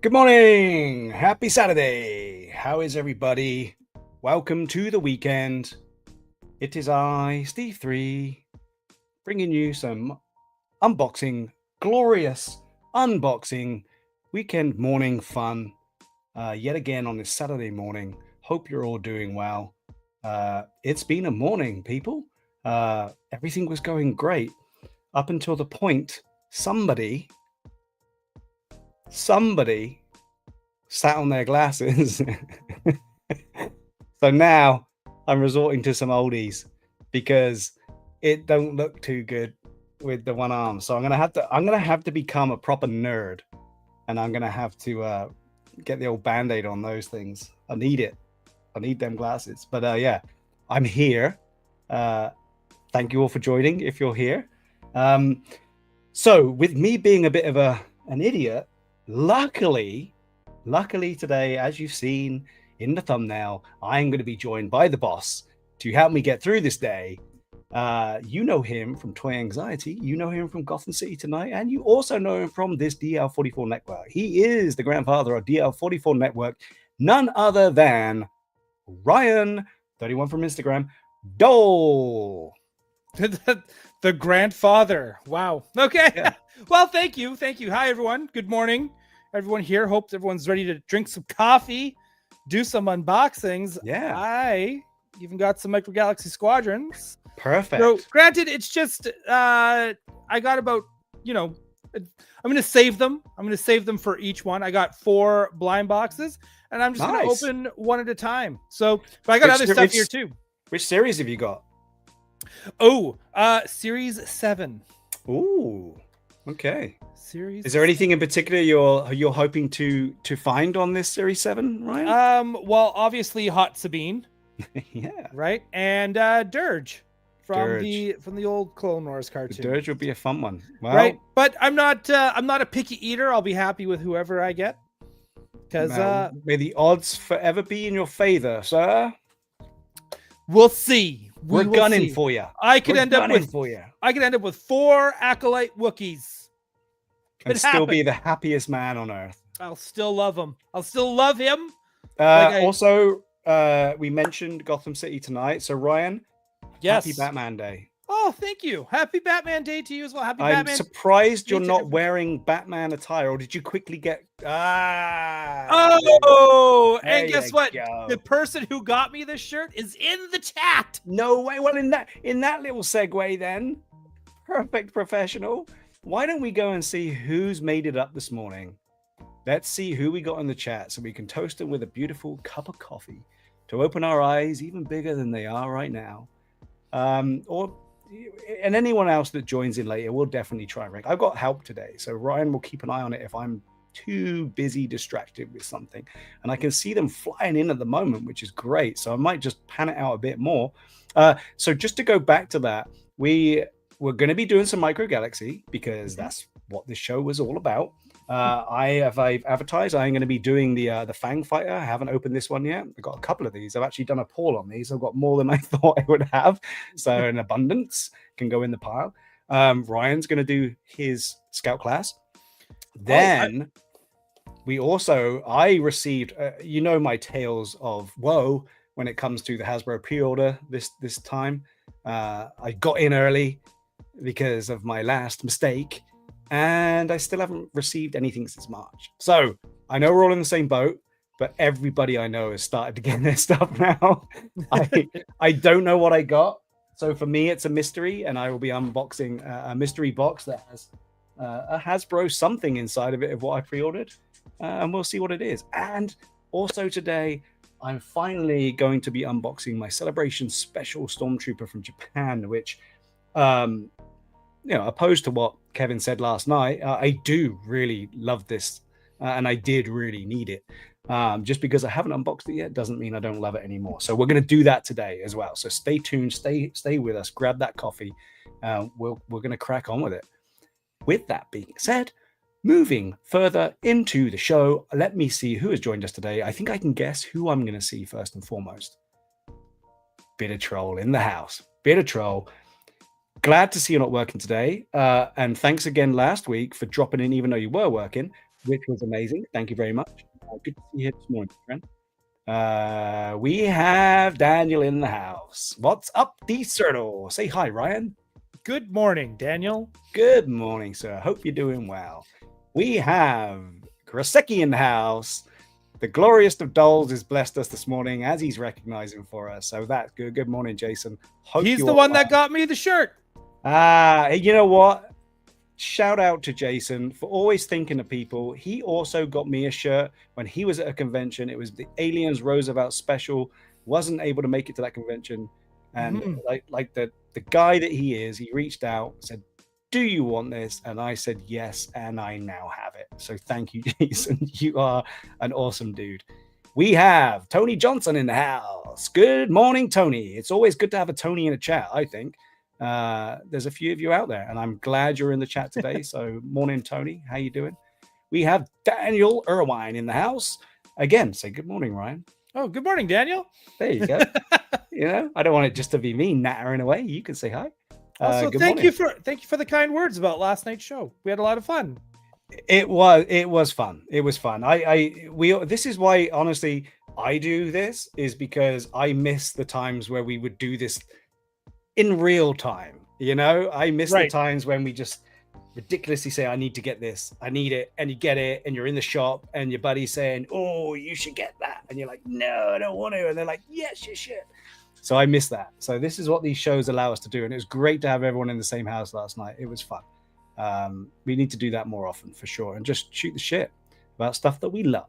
Good morning. Happy Saturday. How is everybody? Welcome to the weekend. It is I, Steve 3, bringing you some unboxing, glorious unboxing, weekend morning fun yet again on this Saturday morning. Hope you're all doing well. It's been a morning, people. Everything was going great up until the point somebody sat on their glasses. So now I'm resorting to some oldies because it don't look too good with the one arm. So I'm gonna have to become a proper nerd, and I'm gonna have to get the old band-aid on those things. I need it. I need them glasses. But yeah, I'm here. Thank you all for joining if you're here. So with me being a bit of an idiot, luckily today, as you've seen in the thumbnail, I'm going to be joined by the boss to help me get through this day. You know him from Toy Anxiety, you know him from Gotham City Tonight, and you also know him from this DL44 network. He is the grandfather of DL44 network, none other than Ryan, 31 from Instagram, Dole. The grandfather. Wow. Okay. Yeah. Well, thank you. Hi, everyone. Good morning, everyone here. Hope everyone's ready to drink some coffee, do some unboxings. Yeah. I even got some Micro Galaxy Squadrons. Perfect. So, granted, it's just I got about, I'm going to save them. I'm going to save them for each one. I got 4 blind boxes, and I'm just going to open one at a time. So, but I got other stuff here too. Which series have you got? Oh, Series 7. Ooh, okay. Series. Is there anything in particular you're hoping to find on this Series 7, Ryan? Well, obviously Hot Sabine. Yeah. Right, and Dirge from the old Clone Wars cartoon. Dirge would be a fun one. Well, right, but I'm not a picky eater. I'll be happy with whoever I get. Because may the odds forever be in your favor, sir. We'll see. We're gunning for you. I could end up with 4 Acolyte Wookiees. And still be the happiest man on earth. I'll still love him. I'll still love him. Also, we mentioned Gotham City Tonight. So Ryan, yes. Happy Batman Day. Oh, thank you. Happy Batman Day to you as well. I'm Batman. Surprised you're not wearing Batman attire, or did you quickly get? Oh, and guess what? The person who got me this shirt is in the chat. No way. Well, in that little segue, then, perfect professional. Why don't we go and see who's made it up this morning? Let's see who we got in the chat, so we can toast them with a beautiful cup of coffee to open our eyes even bigger than they are right now. And anyone else that joins in later, we'll definitely try and rank. I've got help today, so Ryan will keep an eye on it if I'm too busy distracted with something. And I can see them flying in at the moment, which is great. So I might just pan it out a bit more. So just to go back to that, we're going to be doing some Micro Galaxy because that's what this show was all about. I've advertised I'm going to be doing the Fang fighter. I haven't opened this one yet. I've got a couple of these. I've actually done a poll on these. I've got more than I thought I would have. So an abundance can go in the pile. Ryan's going to do his scout class. Then I received, my tales of woe when it comes to the Hasbro pre-order this time. I got in early because of my last mistake, and I still haven't received anything since March. So I know we're all in the same boat, but everybody I know has started to get their stuff now. I don't know what I got. So for me, it's a mystery, and I will be unboxing a mystery box that has a Hasbro something inside of it of what I pre-ordered, and we'll see what it is. And also today, I'm finally going to be unboxing my Celebration Special Stormtrooper from Japan, which, opposed to what Kevin said last night, I do really love this, and I did really need it. Just because I haven't unboxed it yet doesn't mean I don't love it anymore. So we're going to do that today as well. So stay tuned, stay with us, grab that coffee. We're going to crack on with it. With that being said, moving further into the show, let me see who has joined us today. I think I can guess who I'm going to see first and foremost. Bit of troll in the house. Bit of troll. Glad to see you're not working today. And thanks again last week for dropping in, even though you were working. which was amazing. Thank you very much. Good to see you here this morning, friend. We have Daniel in the house. What's up, Decerto? Say hi, Ryan. Good morning, Daniel. Good morning, sir. Hope you're doing well. We have Kraseki in the house. The glorious of dolls has blessed us this morning as he's recognizing for us. So that's good. Good morning, Jason. Hope he's the one that got me the shirt. You know what? Shout out to Jason for always thinking of people. He also got me a shirt when he was at a convention. It was the Aliens Roosevelt special. Wasn't able to make it to that convention. And like the guy that he is, he reached out, said, "Do you want this?" And I said yes, and I now have it. So thank you, Jason. You are an awesome dude. We have Tony Johnson in the house. Good morning, Tony. It's always good to have a Tony in a chat, I think. There's a few of you out there, and I'm glad you're in the chat today. So morning, Tony. How you doing? We have Daniel Irwine in the house. Again, say good morning, Ryan. Oh, good morning, Daniel. There you go. You know, I don't want it just to be me nattering away. You can say hi. Also, thank you for the kind words about last night's show. We had a lot of fun. It was fun. It was fun. This is why, honestly, I do this, is because I miss the times where we would do this in real time. You know, I miss the times when we just ridiculously say, I need to get this, I need it, and you get it, and you're in the shop and your buddy's saying, oh, you should get that, and you're like, no, I don't want to, and they're like, yes, you should. So I miss that. So this is what these shows allow us to do, and it was great to have everyone in the same house last night. It was fun. We need to do that more often for sure, and just shoot the shit about stuff that we love.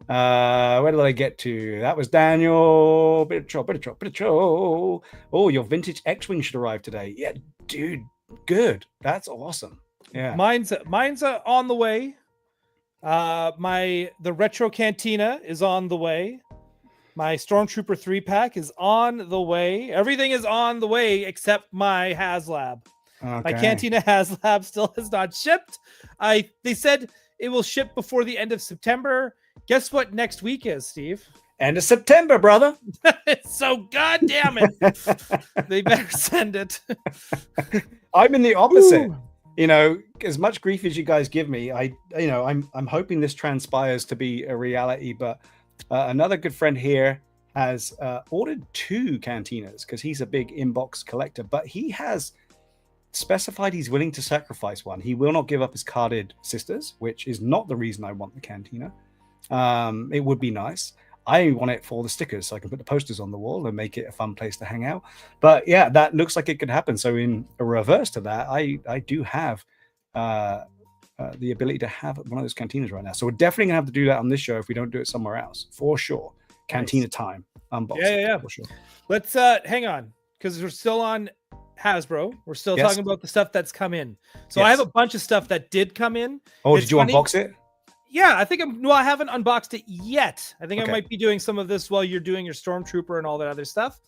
Where did I get to? That was Daniel. Bit of troll. Oh, your vintage X-Wing should arrive today. Yeah, dude, good. That's awesome. Yeah, mine's on the way. The retro cantina is on the way. My Stormtrooper 3-pack is on the way. Everything is on the way except my HasLab. Okay. My Cantina HasLab still has not shipped. They said it will ship before the end of September. Guess what next week is, Steve? End of September, brother. So goddamn it. They better send it. I'm in the opposite. Ooh. You know, as much grief as you guys give me, I'm hoping this transpires to be a reality, but another good friend here has ordered 2 cantinas because he's a big inbox collector, but he has specified he's willing to sacrifice one. He will not give up his carded sisters, which is not the reason I want the cantina. It would be nice. I want it for the stickers so I can put the posters on the wall and make it a fun place to hang out. But yeah, that looks like it could happen. So in a reverse to that, I do have the ability to have one of those cantinas right now. So we're definitely gonna have to do that on this show if we don't do it somewhere else, for sure. Cantina time unboxing. Yeah. For sure. Let's hang on, because we're still on Hasbro. We're still talking about the stuff that's come in. So I have a bunch of stuff that did come in. Oh, did you unbox it? Yeah, I haven't unboxed it yet. I think I might be doing some of this while you're doing your Stormtrooper and all that other stuff.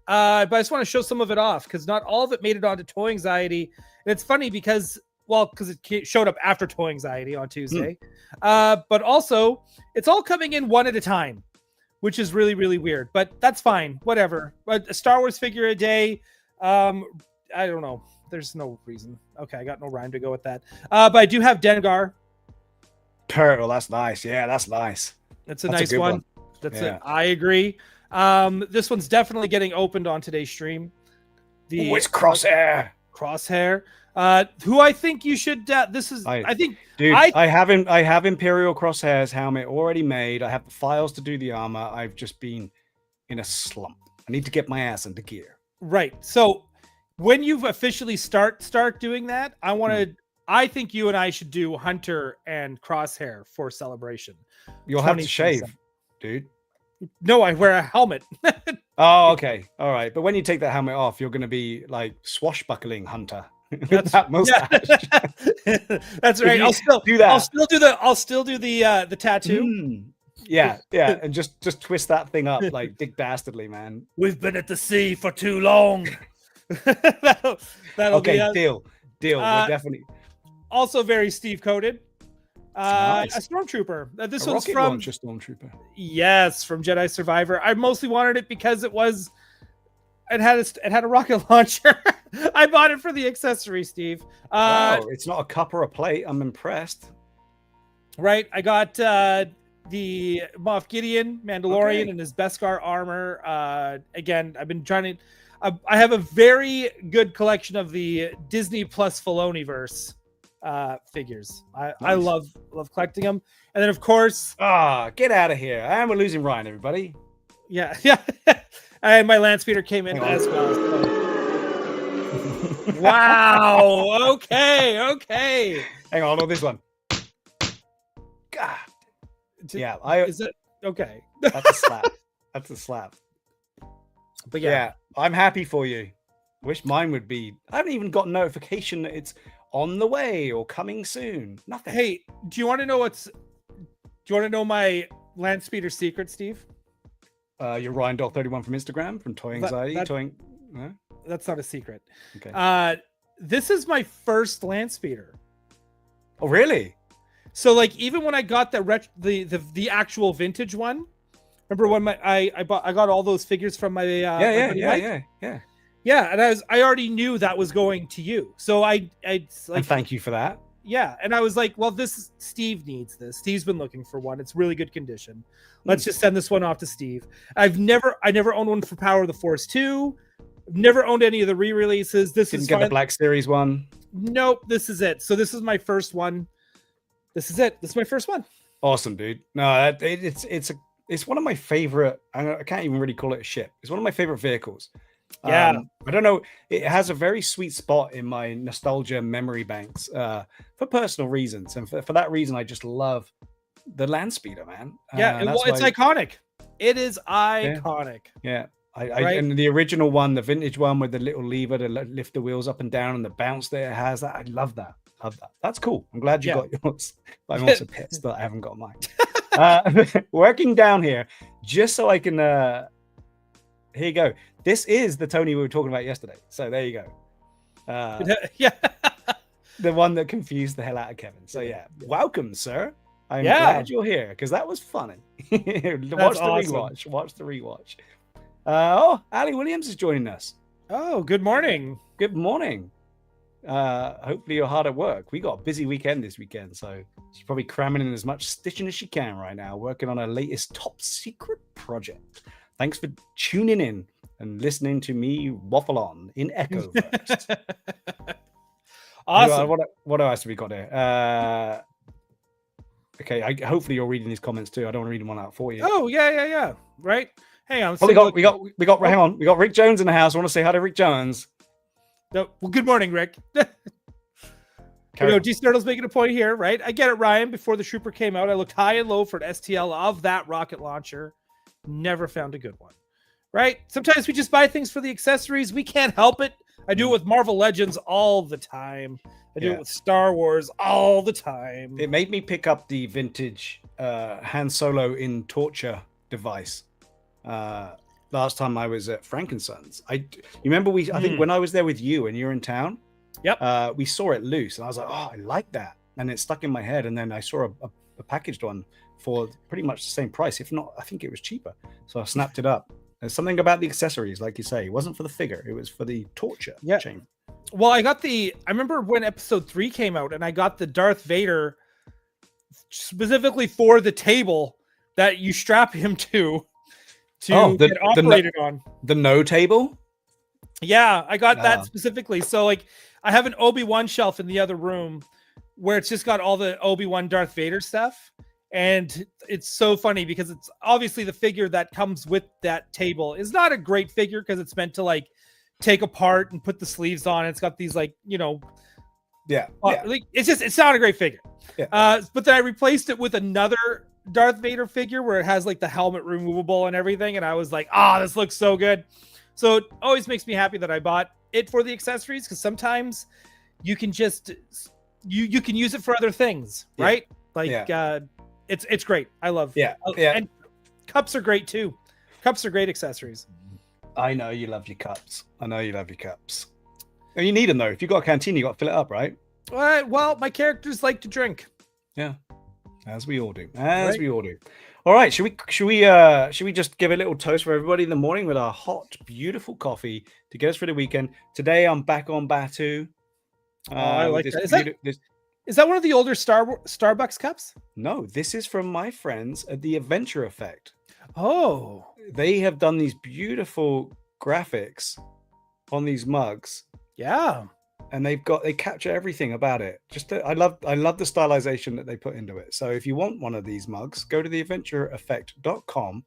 But I just want to show some of it off because not all of it made it onto Toy Anxiety. And it's funny because it showed up after Toy Anxiety on Tuesday. But also, it's all coming in one at a time, which is really, really weird. But that's fine. Whatever. But a Star Wars figure a day. I don't know. There's no reason. Okay, I got no rhyme to go with that. But I do have Dengar. Turtle, that's nice. Yeah, that's nice. That's a nice one. I agree. This one's definitely getting opened on today's stream. It's Crosshair. Crosshair. Who I think you should. I have Imperial Crosshair's helmet already made. I have the files to do the armor. I've just been in a slump. I need to get my ass into gear. Right. So when you've officially start doing that, I think you and I should do Hunter and Crosshair for Celebration. You'll have to shave, dude. No, I wear a helmet. Oh, okay. All right. But when you take that helmet off, you're going to be like swashbuckling Hunter. That's that mustache. That's right. I'll still do that. I'll still do the tattoo. Yeah. And just twist that thing up like Dick Dastardly, man. We've been at the sea for too long. that'll okay, be deal. We're definitely also very Steve coded. Nice. A Stormtrooper. This a one's rocket from launcher Stormtrooper. Yes, from Jedi Survivor. I mostly wanted it because it had a rocket launcher. I bought it for the accessory, Steve. Wow, it's not a cup or a plate. I'm impressed. Right. I got the Moff Gideon, Mandalorian, and his Beskar armor. Again, I've been trying to. I have a very good collection of the Disney plus Filoniverse figures. I love collecting them. And then, of course, get out of here! And we're losing Ryan, everybody. Yeah. And my land speeder came in as well. So. Wow. Okay. Hang on, this one. God. Yeah, is it okay? That's a slap. That's a slap. But yeah, I'm happy for you. Wish mine would be. I haven't even got notification that it's on the way or coming soon. Nothing. Hey, do you want to know my land speeder secret, Steve? You're Ryan Dog 31 from Instagram from Toy Anxiety. That's not a secret. Okay. This is my first land speeder. Oh, really? So like even when I got the actual vintage one, remember when I got all those figures from my yeah. And I already knew that was going to you. So I like, and thank you for that. Yeah, and I was like, well, Steve needs this. Steve's been looking for one. It's really good condition. Let's just send this one off to Steve. I never owned one for Power of the Force 2. Never owned any of the re-releases. Didn't get the Black Series one. Nope, this is it. So this is my first one. This is it. This is my first one. Awesome, dude. No, it's one of my favorite. I can't even really call it a ship. It's one of my favorite vehicles. Yeah. I don't know. It has a very sweet spot in my nostalgia memory banks for personal reasons, and for that reason, I just love the land speeder, man. It's iconic. It is iconic. Yeah. And the original one, the vintage one with the little lever to lift the wheels up and down and the bounce that it has, I love that. That's cool. I'm glad you got yours. But I'm also pissed that I haven't got mine. Working down here, just so I can. Here you go. This is the Tony we were talking about yesterday. So there you go. The one that confused the hell out of Kevin. So welcome, sir. I'm glad you're here because that was funny. Watch the rewatch. Ali Williams is joining us. Oh, good morning. Good morning. Hopefully you're hard at work. We got a busy weekend this weekend, so she's probably cramming in as much stitching as she can right now, working on her latest top secret project. Thanks for tuning in and listening to me waffle on in Echoverse. Awesome. What else have we got here? Okay, hopefully you're reading these comments too. I don't want to read them all out for you. Oh yeah. Right. Hang on. Hang on. We got Rick Jones in the house. I want to say hi to Rick Jones. No, well, good morning, Rick. D-Snurdle's making a point here, right? I get it, Ryan. Before the Trooper came out, I looked high and low for an STL of that rocket launcher. Never found a good one, right? Sometimes we just buy things for the accessories. We can't help it. I do it with Marvel Legends all the time. I do it with Star Wars all the time. It made me pick up the vintage Han Solo in torture device. Last time I was at Frankensons. You remember I think when I was there with you and you're in town, we saw it loose and I was like, oh, I like that. And it stuck in my head. And then I saw a packaged one for pretty much the same price. If not, I think it was cheaper. So I snapped it up. There's something about the accessories, like you say. It wasn't for the figure. It was for the torture chamber. Well, I remember when episode 3 came out and I got the Darth Vader specifically for the table that you strap him to get operated on. The no table? Yeah, I got that specifically. So like I have an Obi-Wan shelf in the other room where it's just got all the Obi-Wan Darth Vader stuff. And it's so funny because it's obviously the figure that comes with that table is not a great figure because it's meant to like take apart and put the sleeves on. It's got these like, like it's not a great figure. Yeah. But then I replaced it with another Darth Vader figure where it has like the helmet removable and everything. And I was like, this looks so good. So it always makes me happy that I bought it for the accessories because sometimes you can just, you can use it for other things, right? It's great. I love and cups are great too. Cups are great accessories. I know you love your cups. And you need them though. If you got a canteen, you got to fill it up, right? Well, my characters like to drink. Yeah, as we all do. We all do. All right, should we just give a little toast for everybody in the morning with our hot, beautiful coffee to get us through the weekend? Today I'm back on Batu. I like that. Is that one of the older Starbucks cups? No, this is from my friends at the Adventure Effect. Oh. They have done these beautiful graphics on these mugs. Yeah. And they capture everything about it. I love the stylization that they put into it. So if you want one of these mugs, go to theadventureeffect.com,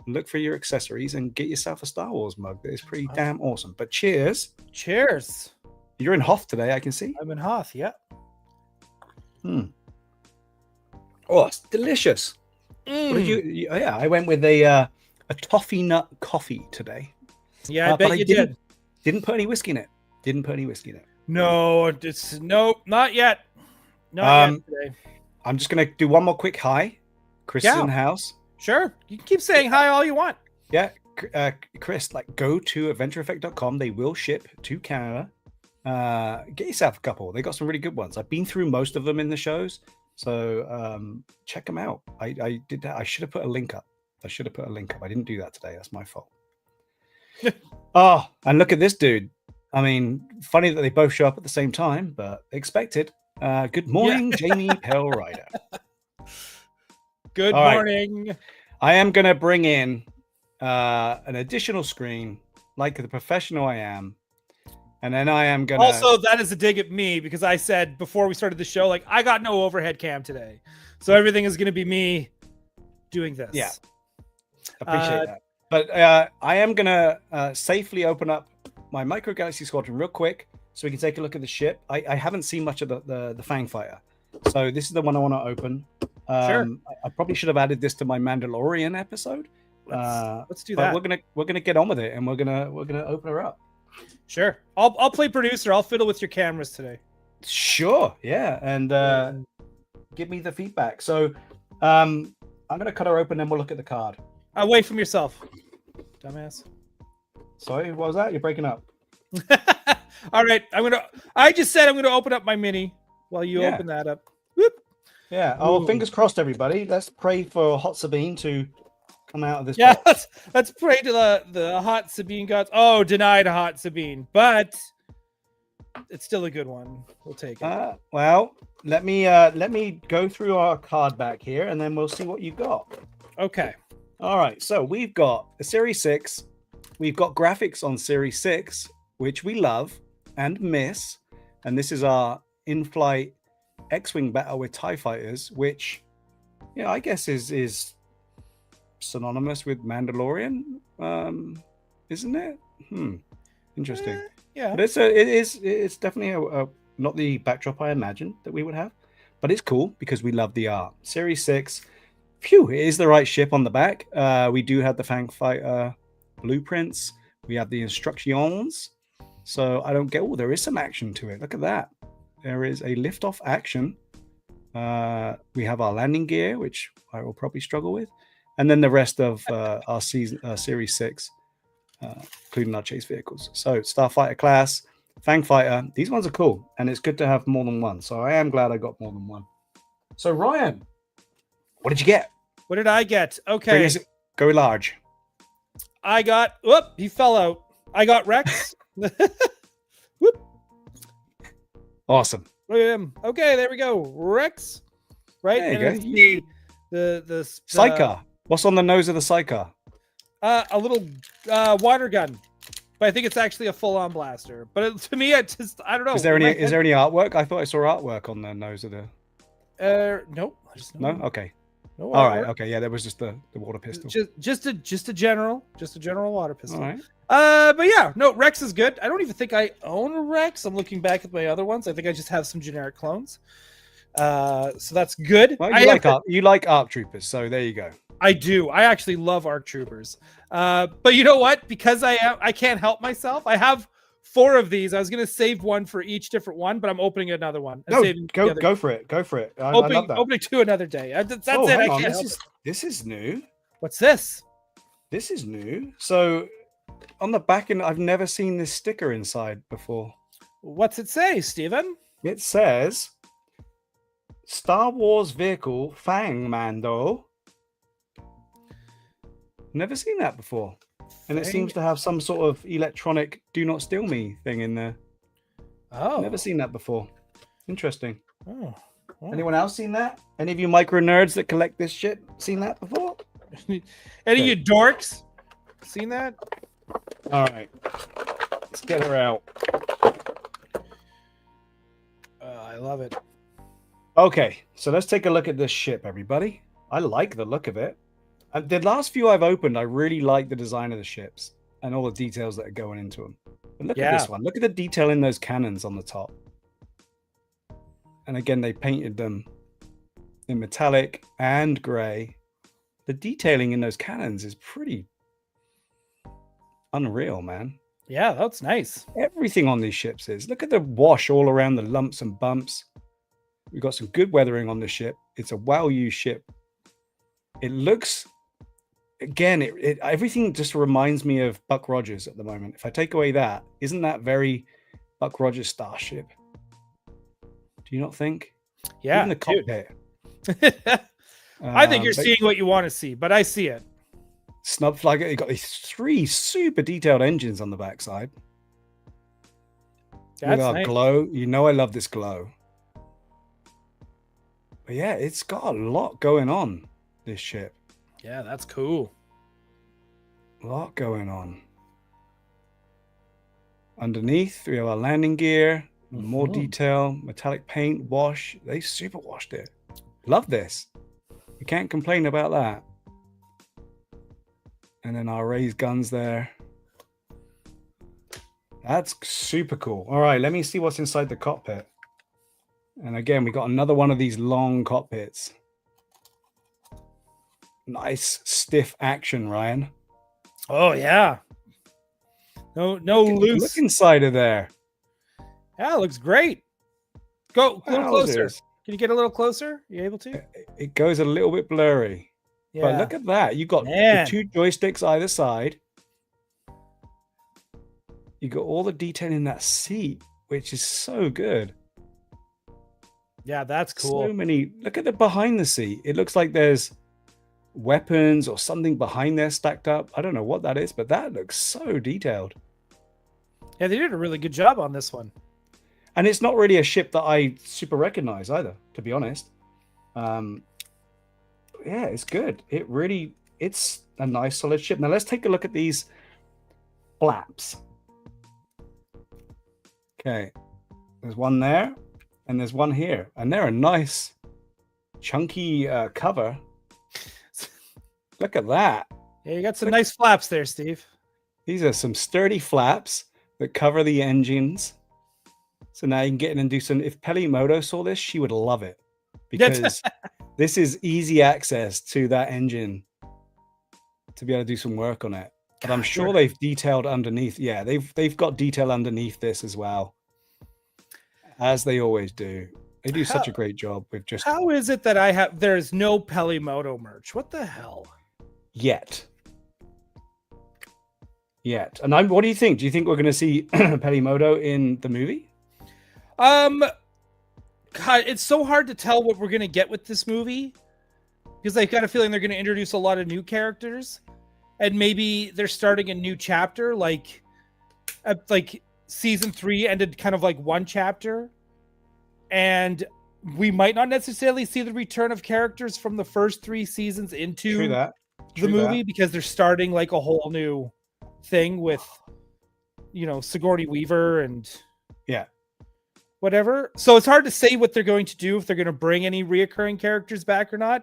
look for your accessories, and get yourself a Star Wars mug that is pretty damn awesome. But cheers. Cheers. You're in Hoth today, I can see. I'm in Hoth, yeah. Oh, it's delicious. What did you? Yeah, I went with a toffee nut coffee today. Yeah, I bet you did. Didn't put any whiskey in it. No, not yet. Not yet today. I'm just gonna do one more quick hi. Chris is in the house. Sure, you can keep saying hi all you want. Yeah, Chris, go to adventureeffect.com. They will ship to Canada. Get yourself a couple. They got some really good ones. I've been through most of them in the shows, so check them out. I did that. I should have put a link up. I didn't do that today. That's my fault. Oh, and look at this dude. I mean, funny that they both show up at the same time, but expected. Good morning, Jamie Pellrider. Good morning. I am going to bring in an additional screen, like the professional I am. And then I am going to... Also, that is a dig at me, because I said before we started the show, I got no overhead cam today. So everything is going to be me doing this. Yeah. Appreciate that. But I am going to safely open up my Micro Galaxy Squadron real quick so we can take a look at the ship. I haven't seen much of the Fang fighter. So this is the one I want to open. Sure. I probably should have added this to my Mandalorian episode. Let's do that. We're gonna get on with it, and we're gonna open her up. Sure. I'll play producer. I'll fiddle with your cameras today. Sure. Yeah, and give me the feedback. So I'm gonna cut her open, and we'll look at the card. Away from yourself, dumbass. Sorry, what was that? You're breaking up. All right, I just said I'm gonna open up my mini while you open that up. Whoop. Yeah. Oh, fingers crossed, everybody. Let's pray for Hot Sabine to come out of this. Yeah, let's pray to the Hot Sabine gods. Oh, denied Hot Sabine, but it's still a good one. We'll take it. Well, let me go through our card back here, and then we'll see what you got. Okay. All right. So we've got a Series 6. We've got graphics on Series 6, which we love and miss. And this is our in-flight X-Wing battle with TIE fighters, which, I guess is synonymous with Mandalorian, isn't it? Interesting. Yeah. But it's definitely a not the backdrop I imagined that we would have, but it's cool because we love the art. Series 6, phew, it is the right ship on the back. We do have the Fang fighter blueprints. We have the instructions. So I don't get... Oh, there is some action to it. Look at that. There is a liftoff action. We have our landing gear, which I will probably struggle with. And then the rest of our Series 6, including our chase vehicles. So Starfighter class, Fang fighter. These ones are cool. And it's good to have more than one. So I am glad I got more than one. So Ryan, what did you get? What did I get? Okay. Go large. I got... Whoop, he fell out. I got Rex. Whoop. Awesome. Okay, there we go. Rex. Right? There you go. The Psyker. What's on the nose of the Psyker? A little water gun. But I think it's actually a full-on blaster. But to me, I don't know. Is there any artwork? I thought I saw artwork on the nose of the... Nope. No? Okay. No. All right. Okay. Yeah, there was just the water pistol. Just a general water pistol. All right. But yeah, no, Rex is good. I don't even think I own a Rex. I'm looking back at my other ones. I think I just have some generic clones. So that's good. Well, you like ARC Troopers, so there you go. I do. I actually love ARC Troopers. But you know what? Because I can't help myself. I have 4 of these. I was gonna save one for each different one, but I'm opening another one. No, go for it. Go for it. I love that. Opening 2 another day. That's it. Hang on. This is new. What's this? This is new. So on the back end, I've never seen this sticker inside before. What's it say, Steven? It says Star Wars vehicle Fang Mando. Never seen that before. And it seems to have some sort of electronic "Do Not Steal Me" thing in there. Oh, never seen that before. Interesting. Oh. Anyone else seen that? Any of you micro nerds that collect this shit seen that before? Any of you dorks seen that? All right, let's get her out. I love it. Okay, so let's take a look at this ship, everybody. I like the look of it. The last few I've opened, I really like the design of the ships and all the details that are going into them. But look at this one. Look at the detail in those cannons on the top. And again, they painted them in metallic and gray. The detailing in those cannons is pretty unreal, man. Yeah, that's nice. Everything on these ships is. Look at the wash all around the lumps and bumps. We've got some good weathering on the ship. It's a well-used ship. It looks, again, everything just reminds me of Buck Rogers at the moment. If I take away that, isn't that very Buck Rogers starship? Do you not think? Yeah. Even the cockpit. I think you're seeing what you want to see, but I see it. Snub flag. You got these 3 super detailed engines on the backside. That's with our nice. glow. You know I love this glow. But yeah, it's got a lot going on, this ship. Yeah, that's cool. A lot going on. Underneath, we have our landing gear. More detail, metallic paint, wash. They super washed it. Love this. You can't complain about that. And then our raised guns there. That's super cool. All right, let me see what's inside the cockpit. And again, we got another one of these long cockpits. Nice stiff action, Ryan. Oh yeah. No loose. Look inside of there. Yeah, it looks great. Go a little closer. Wowzers. Can you get a little closer? You able to? It goes a little bit blurry. Yeah. But look at that. You got the 2 joysticks either side. You got all the detail in that seat, which is so good. Yeah, that's cool. So many. Look at the behind the seat. It looks like there's weapons or something behind there stacked up. I don't know what that is, but that looks so detailed. Yeah, they did a really good job on this one. And it's not really a ship that I super recognize either, to be honest. Yeah, it's good. It's a nice solid ship. Now let's take a look at these flaps. Okay, there's one there and there's one here, and they're a nice chunky cover. Look at that. Yeah, you got some nice flaps there, Steve. These are some sturdy flaps that cover the engines. So now you can get in and do some. If Pelimoto saw this, she would love it, because this is easy access to that engine to be able to do some work on it. But I'm sure they've detailed underneath. Yeah, they've got detail underneath this as well, as they always do. They do such a great job with just. How is it that there's no Pelimoto merch? What the hell? Yet. And what do you think? Do you think we're going to see Pelimoto in the movie? God, it's so hard to tell what we're going to get with this movie, because I've got a feeling they're going to introduce a lot of new characters, and maybe they're starting a new chapter, like season 3 ended kind of like one chapter, and we might not necessarily see the return of characters from the first 3 seasons into the movie, because they're starting like a whole new thing with, Sigourney Weaver and whatever. So it's hard to say what they're going to do, if they're going to bring any reoccurring characters back or not.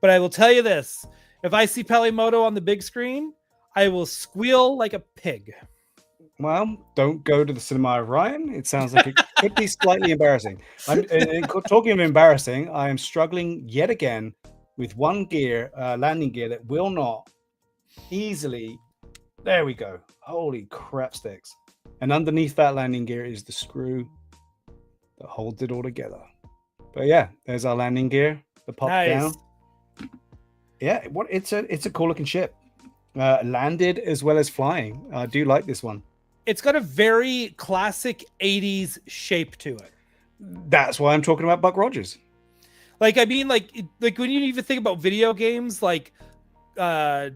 But I will tell you this: if I see Pelimoto on the big screen, I will squeal like a pig. Well, don't go to the cinema, Ryan. It sounds like it could be slightly embarrassing. Talking of embarrassing, I am struggling yet again with one landing gear that will not easily. There we go. Holy crap sticks. And underneath that landing gear is the screw that holds it all together. But yeah, there's our landing gear that pops down. Yeah, it's a cool looking ship. Landed as well as flying. I do like this one. It's got a very classic 80s shape to it. That's why I'm talking about Buck Rogers. Like, I mean, like when you even think about video games, just like, I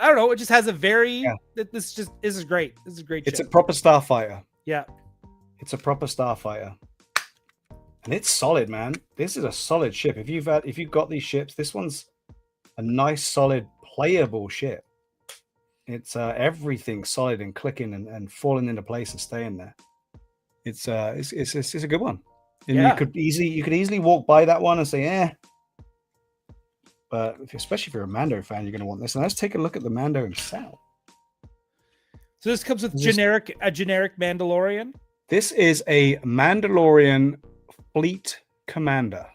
don't know, it just has a very, this is great. This is a great ship. It's a proper starfighter. Yeah. It's a proper starfighter. And it's solid, man. This is a solid ship. If you've got these ships, this one's a nice, solid, playable ship. It's everything solid and clicking and falling into place and staying there. It's a good one. And you could easily walk by that one and say, eh. But especially if you're a Mando fan, you're going to want this. And let's take a look at the Mando himself. So this comes with a generic Mandalorian. This is a Mandalorian fleet commander.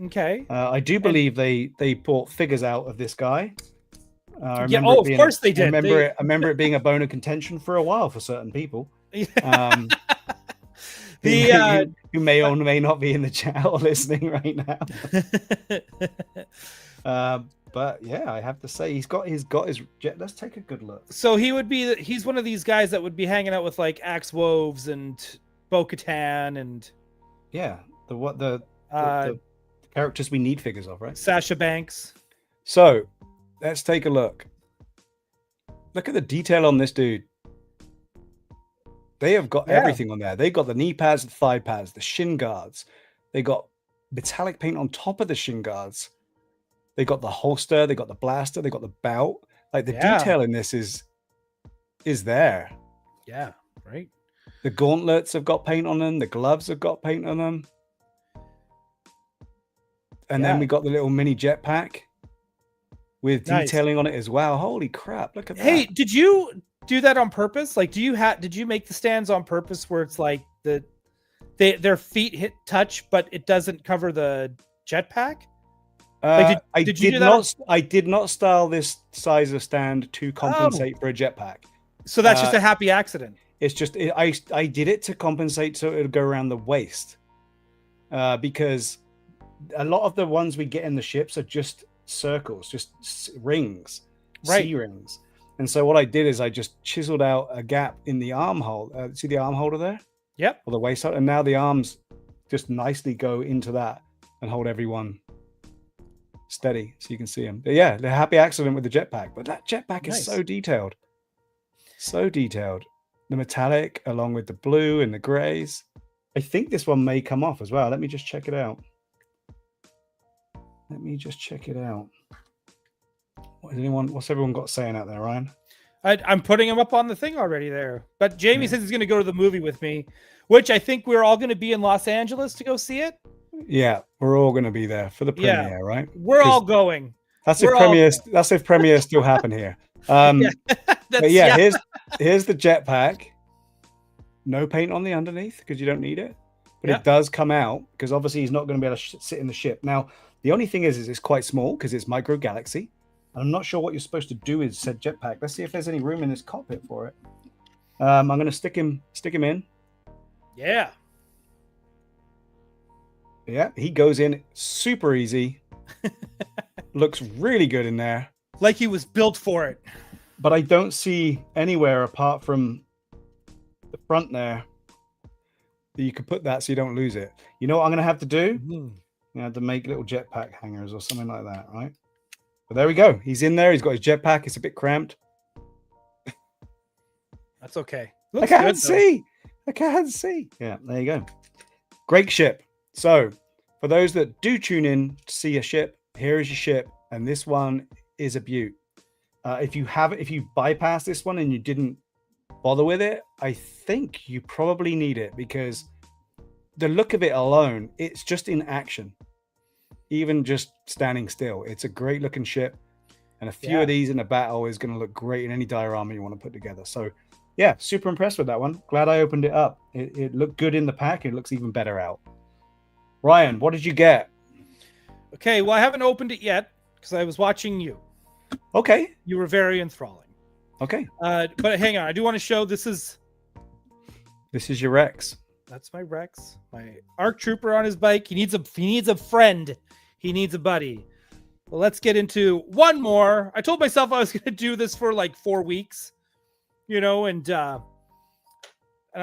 Okay. I do believe they bought figures out of this guy. Of course they did. I remember it being a bone of contention for a while for certain people. Who may or may not be in the chat or listening right now. But yeah, I have to say he's got his jet. Let's take a good look. So he's one of these guys that would be hanging out with like Axe Woves and Bo-Katan and the characters we need figures of, right? Sasha Banks. So let's take a look. Look at the detail on this dude. They have got everything on there. They got the knee pads, the thigh pads, the shin guards. They got metallic paint on top of the shin guards. They got the holster. They got the blaster. They got the belt. Like the detail in this is there. Yeah, right. The gauntlets have got paint on them. The gloves have got paint on them. And then we got the little mini jetpack with detailing on it as well. Holy crap! Look at that. Hey, did you do that on purpose? Like, did you make the stands on purpose where it's like their feet touch, but it doesn't cover the jetpack? Like, I did not style this size of stand to compensate for a jetpack. So that's just a happy accident. It's just I did it to compensate so it would go around the waist, because a lot of the ones we get in the ships are just circles, just rings, C rings. And so what I did is I just chiseled out a gap in the armhole. See the arm holder there? Yep. Or the waist holder. And now the arms just nicely go into that and hold everyone steady so you can see them. But yeah, the happy accident with the jetpack. But that jetpack is so detailed. So detailed. The metallic along with the blue and the grays. I think this one may come off as well. Let me just check it out. What's everyone got saying out there, Ryan? I'm putting him up on the thing already there. But Jamie says he's going to go to the movie with me, which I think we're all going to be in Los Angeles to go see it. Yeah, we're all going to be there for the premiere, right? We're all going. That's if premieres still happen here. But yeah, here's the jetpack. No paint on the underneath because you don't need it. But it does come out because obviously he's not going to be able to sit in the ship. Now, the only thing is it's quite small because it's micro galaxy. I'm not sure what you're supposed to do with said jetpack. Let's see if there's any room in this cockpit for it. I'm going to stick him in. Yeah. Yeah, he goes in super easy. Looks really good in there. Like he was built for it. But I don't see anywhere apart from the front there that you could put that so you don't lose it. You know what I'm going to have to do? You have to make little jetpack hangers or something like that, right? But there we go. He's in there. He's got his jetpack. It's a bit cramped. That's okay. I can't see. Yeah, there you go. Great ship. So for those that do tune in to see a ship, here is your ship. And this one is a beaut. If you bypass this one and you didn't bother with it, I think you probably need it because the look of it alone, it's just in action. Even just standing still, it's a great looking ship, and a few of these in a battle is going to look great in any diorama you want to put together. So yeah, super impressed with that one. Glad I opened it up. It looked good in the pack. It looks even better out. Ryan, what did you get? Okay, well, I haven't opened it yet because I was watching you. Okay. You were very enthralling. Okay. But hang on, I do want to show this is your Rex. That's my Rex, my ARC Trooper on his bike. He needs a friend. He needs a buddy. Well, let's get into one more. I told myself I was going to do this for like 4 weeks, and I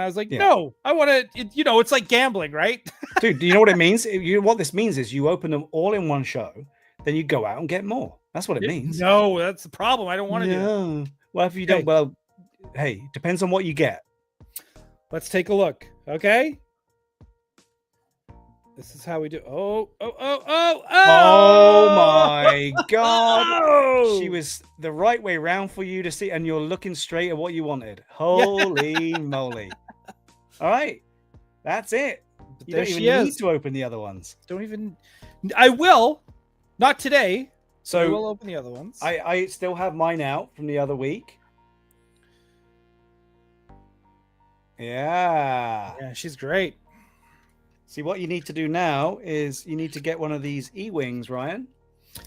was like, no, I want to, it's like gambling, right? Dude, do you know what it means? What this means is you open them all in one show, then you go out and get more. That's what it means. No, that's the problem. I don't want to do that. Well, if you don't, well, hey, depends on what you get. Let's take a look. Okay. This is how we do. Oh! Oh my God. Oh! She was the right way round for you to see, and you're looking straight at what you wanted. Yeah. Holy moly. All right. That's it. But You there don't even she need is. to open the other ones. Don't even. I will. Not today. So I So will open the other ones. I still have mine out from the other week. Yeah. Yeah, she's great. See, what you need to do now is you need to get one of these E-wings, Ryan,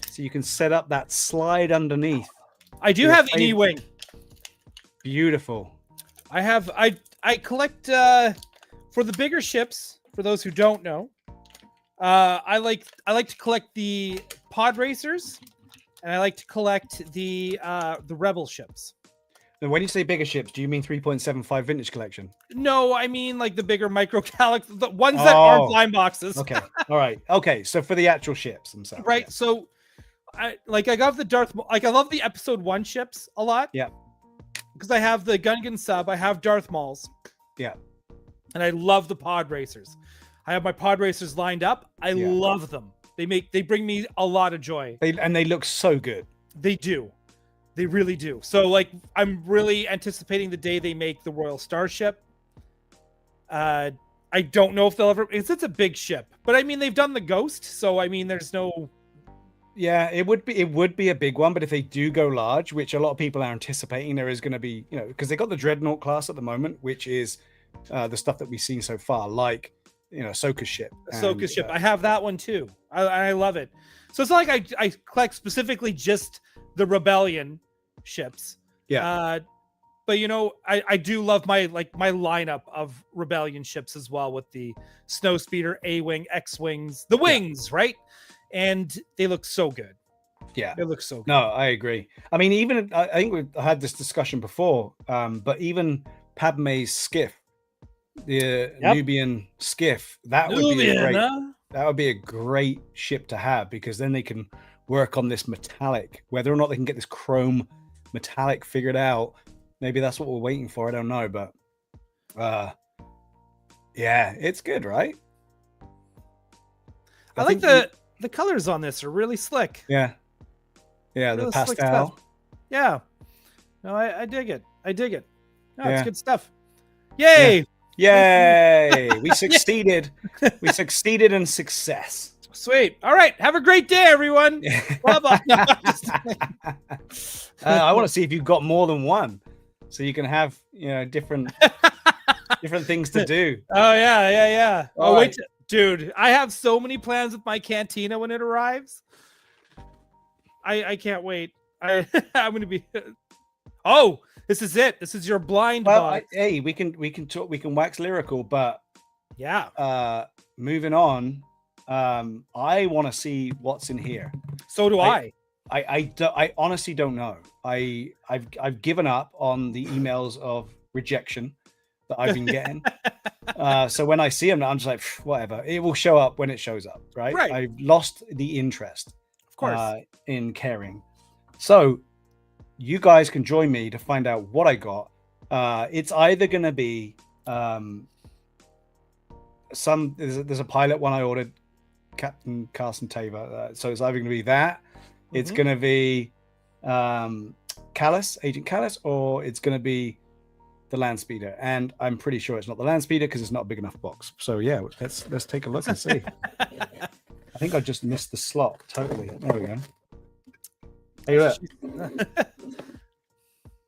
so you can set up that slide underneath. I do Your have an favorite- E-wing. Beautiful. I have. I collect for the bigger ships. For those who don't know, I like to collect the pod racers, and I like to collect the rebel ships. Now, when you say bigger ships, do you mean 3.75 vintage collection? No, I mean like the bigger micro galaxy, the ones that aren't blind boxes. Okay. All right. Okay. So for the actual ships themselves. Right. Yeah. So I got the I love the episode 1 ships a lot. Yeah. Because I have the Gungan sub, I have Darth Mauls. Yeah. And I love the pod racers. I have my pod racers lined up. I love them. They bring me a lot of joy. They look so good. They do. They really do. So like I'm really anticipating the day they make the Royal Starship. I don't know if they'll ever, it's a big ship, but I mean they've done the Ghost, so I mean there's no. Yeah, it would be a big one, but if they do go large, which a lot of people are anticipating, there is going to be, because they got the Dreadnought class at the moment, which is the stuff that we've seen so far, like Ahsoka's ship. Ahsoka's ship. I have that one too. I love it. So it's not like I collect specifically just the Rebellion ships. Yeah. But I do love my lineup of Rebellion ships as well, with the Snowspeeder, A-Wing, X-Wings, the wings, right? And they look so good. Yeah. They look so good. No, I agree. I mean, even I think we had this discussion before, but even Padme's skiff, the Nubian skiff, that would be a great ship to have, because then they can work on this metallic, whether or not they can get this chrome metallic figured out. Maybe that's what we're waiting for. I don't know, but yeah, it's good, right? I like the colors on this are really slick. Yeah. Yeah, really the pastel. Yeah. No, I dig it. I dig it. No, Yeah. it's good stuff. Yay! Yay! We succeeded. We succeeded in success. Sweet. All right. Have a great day, everyone. Bye-bye. No, I want to see if you've got more than one, so you can have different things to do. Oh yeah. All oh right. wait, dude. I have so many plans with my cantina when it arrives. I can't wait. I'm gonna be. Oh, this is it. This is your blind box. Hey, we can talk. We can wax lyrical, but yeah. Moving on. I want to see what's in here. So do I. I honestly don't know. I've given up on the emails of rejection that I've been getting. So when I see them, I'm just like, whatever. It will show up when it shows up, right? I've lost the interest, of course, in caring. So you guys can join me to find out what I got. It's either going to be there's a pilot one I ordered, Captain Carson Taver. So it's either going to be that, it's going to be Callus, Agent Callus, or it's going to be the land speeder. And I'm pretty sure it's not the land speeder because it's not a big enough box. So yeah, let's take a look and see. I think I just missed the slot totally. There we go. Hey, look.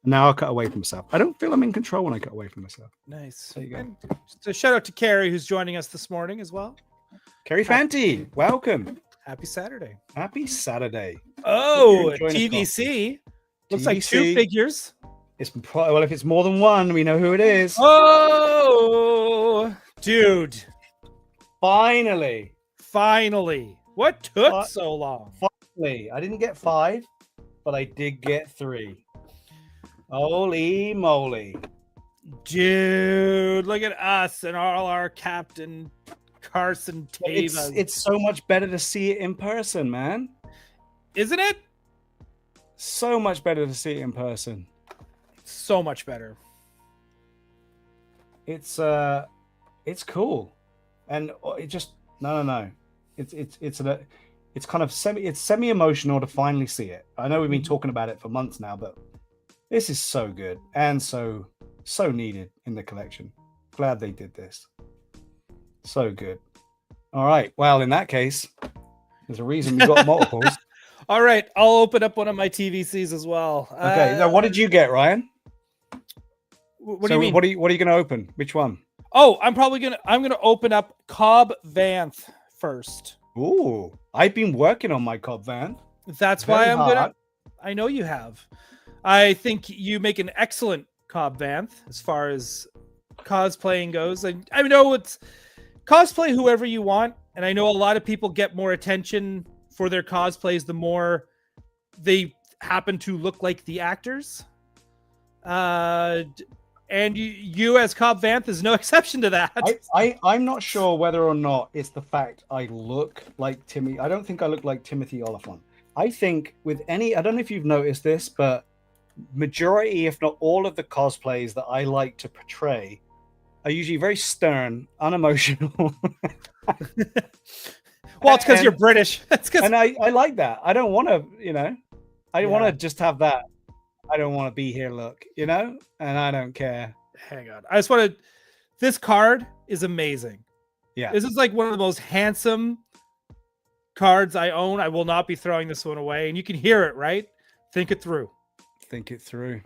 Now I'll cut away from myself. I don't feel I'm in control when I cut away from myself. Nice. There you go. And so shout out to Carrie, who's joining us this morning as well. Carrie Fanti, welcome. Happy Saturday. Happy Saturday. Oh, TVC. Looks like 2 figures. Well, if it's more than one, we know who it is. Oh, dude. Finally. What took so long? Finally. I didn't get 5, but I did get 3. Holy moly. Dude, look at us and all our Captain Carson Tava. It's so much better to see it in person, man. Isn't it? So much better to see it in person. So much better. It's cool. And No. It's kind of semi-emotional to finally see it. I know we've been talking about it for months now, but this is so good and so needed in the collection. Glad they did this. So good. All right. Well, in that case, there's a reason we got multiples. All right. I'll open up one of my TVCs as well. Okay. Now, what did you get, Ryan? What do you mean? What are you going to open? Which one? Oh, I'm gonna open up Cobb Vanth first. Ooh, I've been working on my Cobb Vanth. That's why I'm gonna. I know you have. I think you make an excellent Cobb Vanth as far as cosplaying goes. And I know it's cosplay whoever you want, and I know a lot of people get more attention for their cosplays the more they happen to look like the actors. And you as Cobb Vanth is no exception to that. I'm not sure whether or not it's the fact I look like Timmy. I don't think I look like Timothy Oliphant. I think with I don't know if you've noticed this, but majority, if not all of the cosplays that I like to portray are usually very stern, unemotional. Well, it's because you're British. And I like that. I don't want to, I don't want to just have that. I don't want to be here, look, and I don't care. Hang on. I just want to, this card is amazing. Yeah. This is like one of the most handsome cards I own. I will not be throwing this one away. And you can hear it, right? Think it through. Think it through.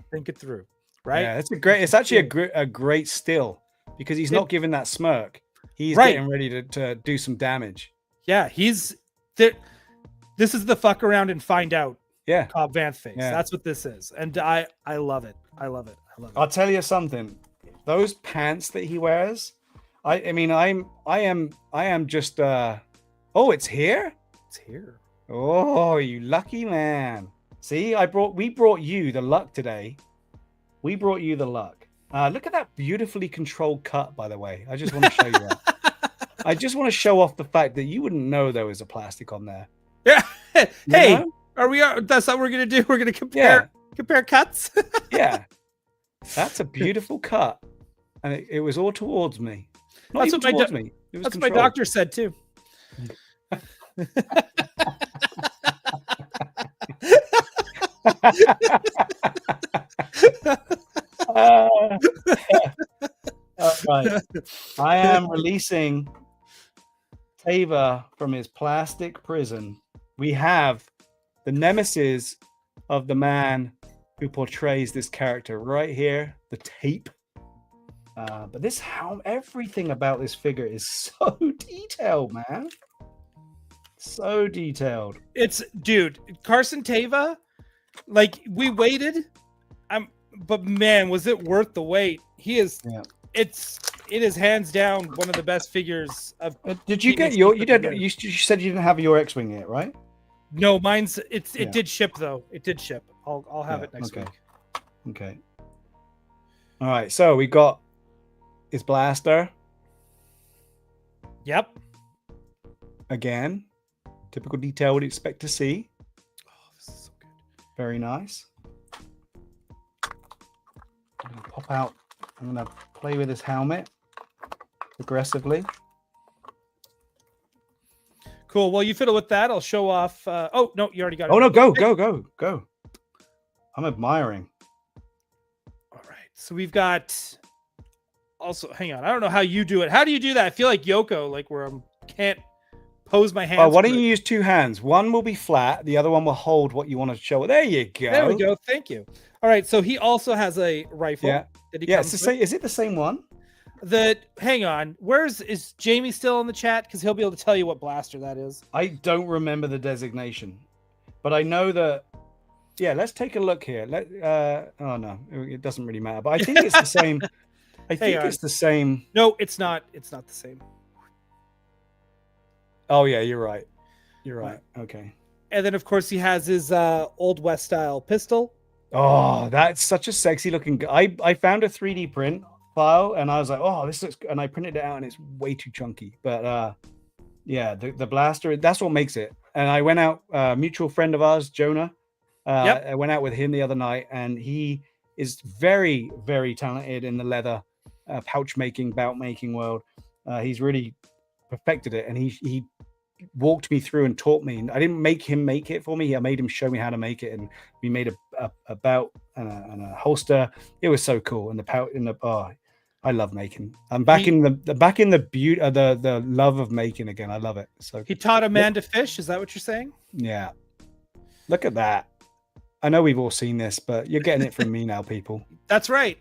Right? Yeah, it's actually a great still because he's not giving that smirk. He's getting ready to do some damage. Yeah, he's there. This is the fuck around and find out. Yeah, Cobb Vanth face. Yeah. That's what this is, and I love it. I'll tell you something. Those pants that he wears, I am just. Oh, it's here. It's here. Oh, you lucky man. See, we brought you the luck today. We brought you the luck. Look at that beautifully controlled cut, by the way. I just want to show you that. I just want to show off the fact that you wouldn't know there was a plastic on there. Yeah. Hey. That's what we're gonna do. We're gonna compare cuts. Yeah, that's a beautiful cut, and it was all towards me. That's what my doctor said too. Right. I am releasing Tava from his plastic prison. We have the nemesis of the man who portrays this character right here, the tape. But everything about this figure is so detailed, man. So detailed. Dude, Carson Tava, like we waited, but man, was it worth the wait? He is. Yeah. It is hands down one of the best figures of. Did you get your? You said you didn't have your X-wing yet, right? No, mine's it did ship though. It did ship. I'll have it next week. Okay. All right. So we got his blaster. Yep. Again, typical detail we'd expect to see. Oh, this is so good. Very nice. I'm gonna pop out. I'm gonna play with his helmet aggressively. Cool. Well, you fiddle with that. I'll show off. Oh, no, you already got it. Oh, no, go. I'm admiring. All right. So we've got also, hang on. I don't know how you do it. How do you do that? I feel like Yoko, like where I can't pose my hands. Well, why don't you use two hands? One will be flat. The other one will hold what you want to show. There you go. There we go. Thank you. All right. So he also has a rifle. Yeah. It's the same. Is it the same one? Hang on, is Jamie still in the chat? Because he'll be able to tell you what blaster that is. I don't remember the designation, but I know that. Yeah, let's take a look here. Oh no, it doesn't really matter. But I think it's the same. I think it's the same. No, it's not. It's not the same. Oh yeah, you're right. You're right. Okay. And then of course he has his Old West style pistol. Oh, that's such a sexy looking. I found a 3D print file and I was like, oh, this looks, and I printed it out and it's way too chunky. But yeah, the blaster, that's what makes it. And I went out, mutual friend of ours, Jonah. I went out with him the other night, and he is very, very talented in the leather pouch making, bout making world. He's really perfected it, and he walked me through and taught me. I didn't make him make it for me. I made him show me how to make it, and we made a belt and a holster. It was so cool. And the pouch in the I love making. I'm back in the beauty, the love of making again. I love it. So he taught a man to fish. Is that what you're saying? Yeah. Look at that. I know we've all seen this, but you're getting it from me now, people. That's right.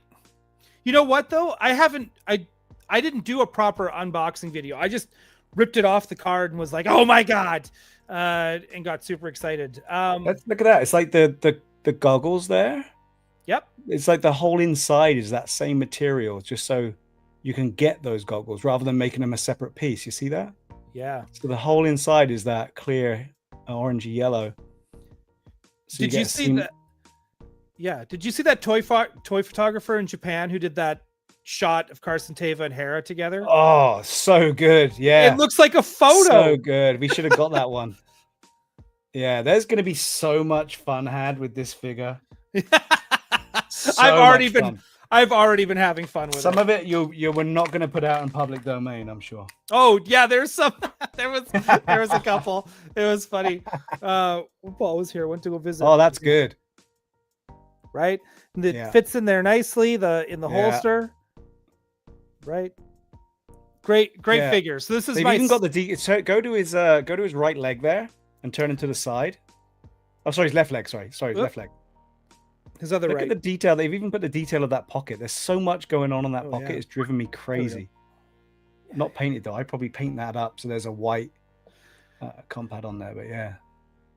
You know what though? I didn't do a proper unboxing video. I just ripped it off the card and was like, "Oh my god!" And got super excited. Let's look at that. It's like the goggles there. Yep. It's like the whole inside is that same material, just so you can get those goggles rather than making them a separate piece. You see that? Yeah. So the whole inside is that clear orangey yellow. So did you see that? Yeah. Did you see that toy photographer in Japan who did that shot of Carson Teva and Hera together? Oh, so good. Yeah. It looks like a photo. So good. We should have got that one. Yeah, there's going to be so much fun had with this figure. I've already been having fun with some of it. You were not going to put out in public domain, I'm sure. Oh yeah, there's some. there was a couple. It was funny. Paul was here. Went to go visit. Oh, that's good. Right, and it fits in there nicely. In the holster. Right. Great figure. So this is They've even got the so go to his right leg there and turn him to the side. Oh, sorry, his left leg. Sorry, left leg. His other Look right. at the detail. They've even put the detail of that pocket. There's so much going on that pocket. Yeah. It's driven me crazy. Not painted though. I'd probably paint that up so there's a white compad on there. But yeah.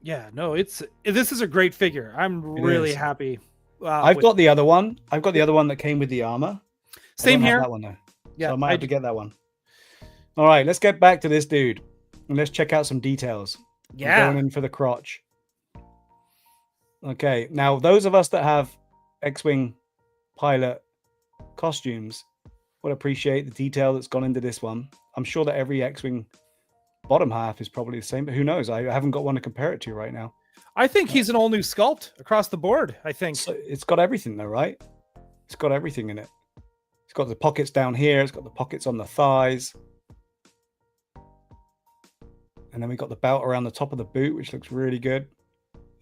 Yeah. No, this is a great figure. I'm really happy. I've got the other one. I've got the other one that came with the armor. Same here. That one though. Yeah, so I might have to get that one. All right, let's get back to this dude and let's check out some details. Yeah. We're going in for the crotch. Okay, now those of us that have X-Wing pilot costumes will appreciate the detail that's gone into this one. I'm sure that every X-Wing bottom half is probably the same, but who knows? I haven't got one to compare it to right now. I think he's an all new sculpt across the board, I think. So it's got everything though, right? It's got everything in it. It's got the pockets down here. It's got the pockets on the thighs. And then we got the belt around the top of the boot, which looks really good.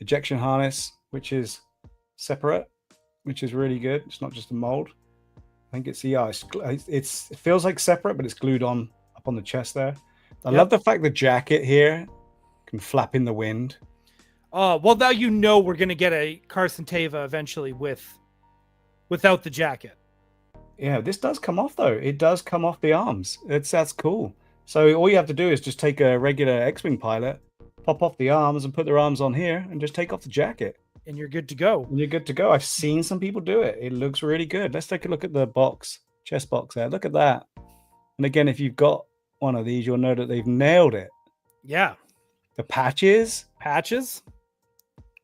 Ejection harness, which is separate, which is really good. It's not just a mold. I think it feels like separate, but it's glued on up on the chest there. I love the fact the jacket here can flap in the wind. Oh, well, now you know we're going to get a Carson Teva eventually without the jacket. Yeah, this does come off though. It does come off the arms. That's cool. So all you have to do is just take a regular X-Wing pilot, pop off the arms and put their arms on here and just take off the jacket. And you're good to go. And you're good to go. I've seen some people do it. It looks really good. Let's take a look at the chest box there. Look at that. And again, if you've got one of these, you'll know that they've nailed it. Yeah. The patches.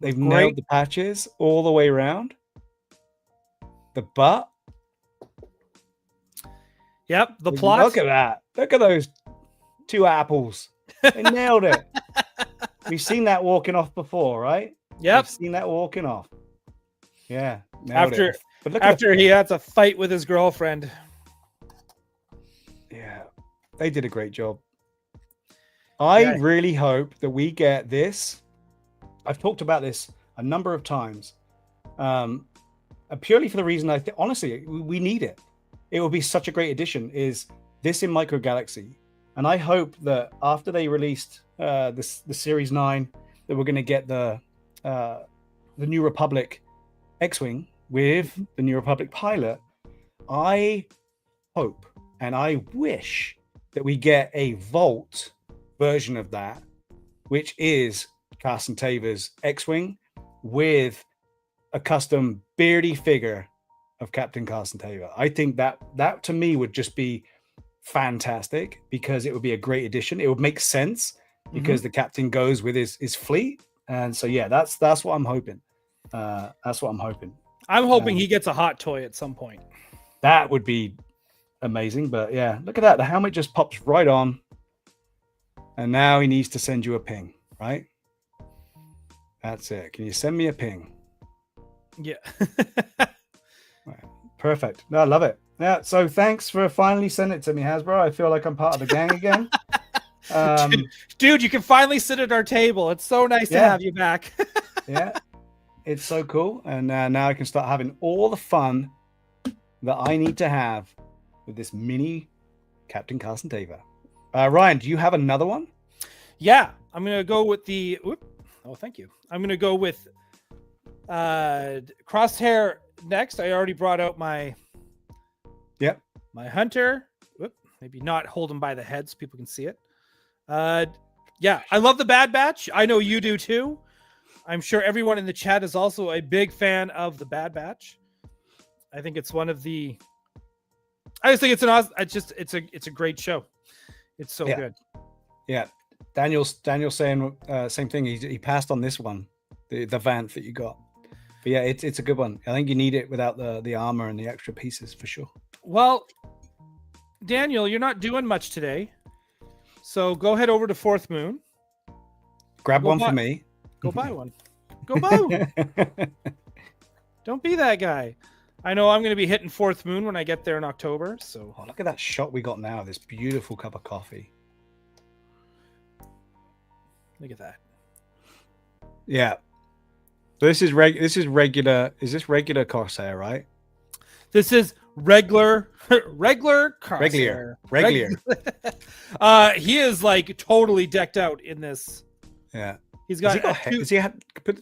They've nailed the patches all the way around. The butt. Yep, the plot. Look at that. Look at those two apples. They nailed it. We've seen that walking off before, right? Yep. We've seen that walking off. Yeah. After he had to fight with his girlfriend. Yeah. They did a great job. I really hope that we get this. I've talked about this a number of times. Purely for the reason honestly, we need it. It will be such a great addition, is this in Micro Galaxy. And I hope that after they released the Series 9, that we're going to get the New Republic X-Wing with the New Republic pilot. I hope and I wish that we get a Vault version of that, which is Carson Teva's X-Wing with a custom beardy figure of Captain Carson Teva. I think that to me would just be fantastic because it would be a great addition. It would make sense because the captain goes with his fleet. And so, yeah, that's what I'm hoping. That's what I'm hoping. I'm hoping he gets a hot toy at some point. That would be amazing. But yeah, look at that. The helmet just pops right on. And now he needs to send you a ping, right? That's it. Can you send me a ping? Yeah. Right. Perfect. No, I love it. Yeah. So thanks for finally sending it to me, Hasbro. I feel like I'm part of the gang again. Dude, you can finally sit at our table. It's so nice to have you back. Yeah, it's so cool. And now I can start having all the fun that I need to have with this mini Captain Carson Tava. Ryan, do you have another one? Yeah, I'm gonna go with the. Oh, thank you. I'm gonna go with Crosshair next. I already brought out my. Yep. My hunter. Maybe not hold him by the head so people can see it. Yeah, I love the Bad Batch. I know you do too. I'm sure everyone in the chat is also a big fan of the Bad Batch. I think it's one of the. I just think it's an awesome. It's a great show. It's so good. Yeah, Daniel's saying same thing. He passed on this one, the Vant that you got. But yeah, it's a good one. I think you need it without the armor and the extra pieces for sure. Well, Daniel, you're not doing much today, so go head over to Fourth Moon. Grab one for me. Go buy one. Go buy one. Don't be that guy. I know I'm going to be hitting Fourth Moon when I get there in October. So look at that shot we got now. This beautiful cup of coffee. Look at that. Yeah. So this is regular. Is this regular Corsair, right? This is regular Corsair. Regular. He is like totally decked out in this. Yeah. He's got.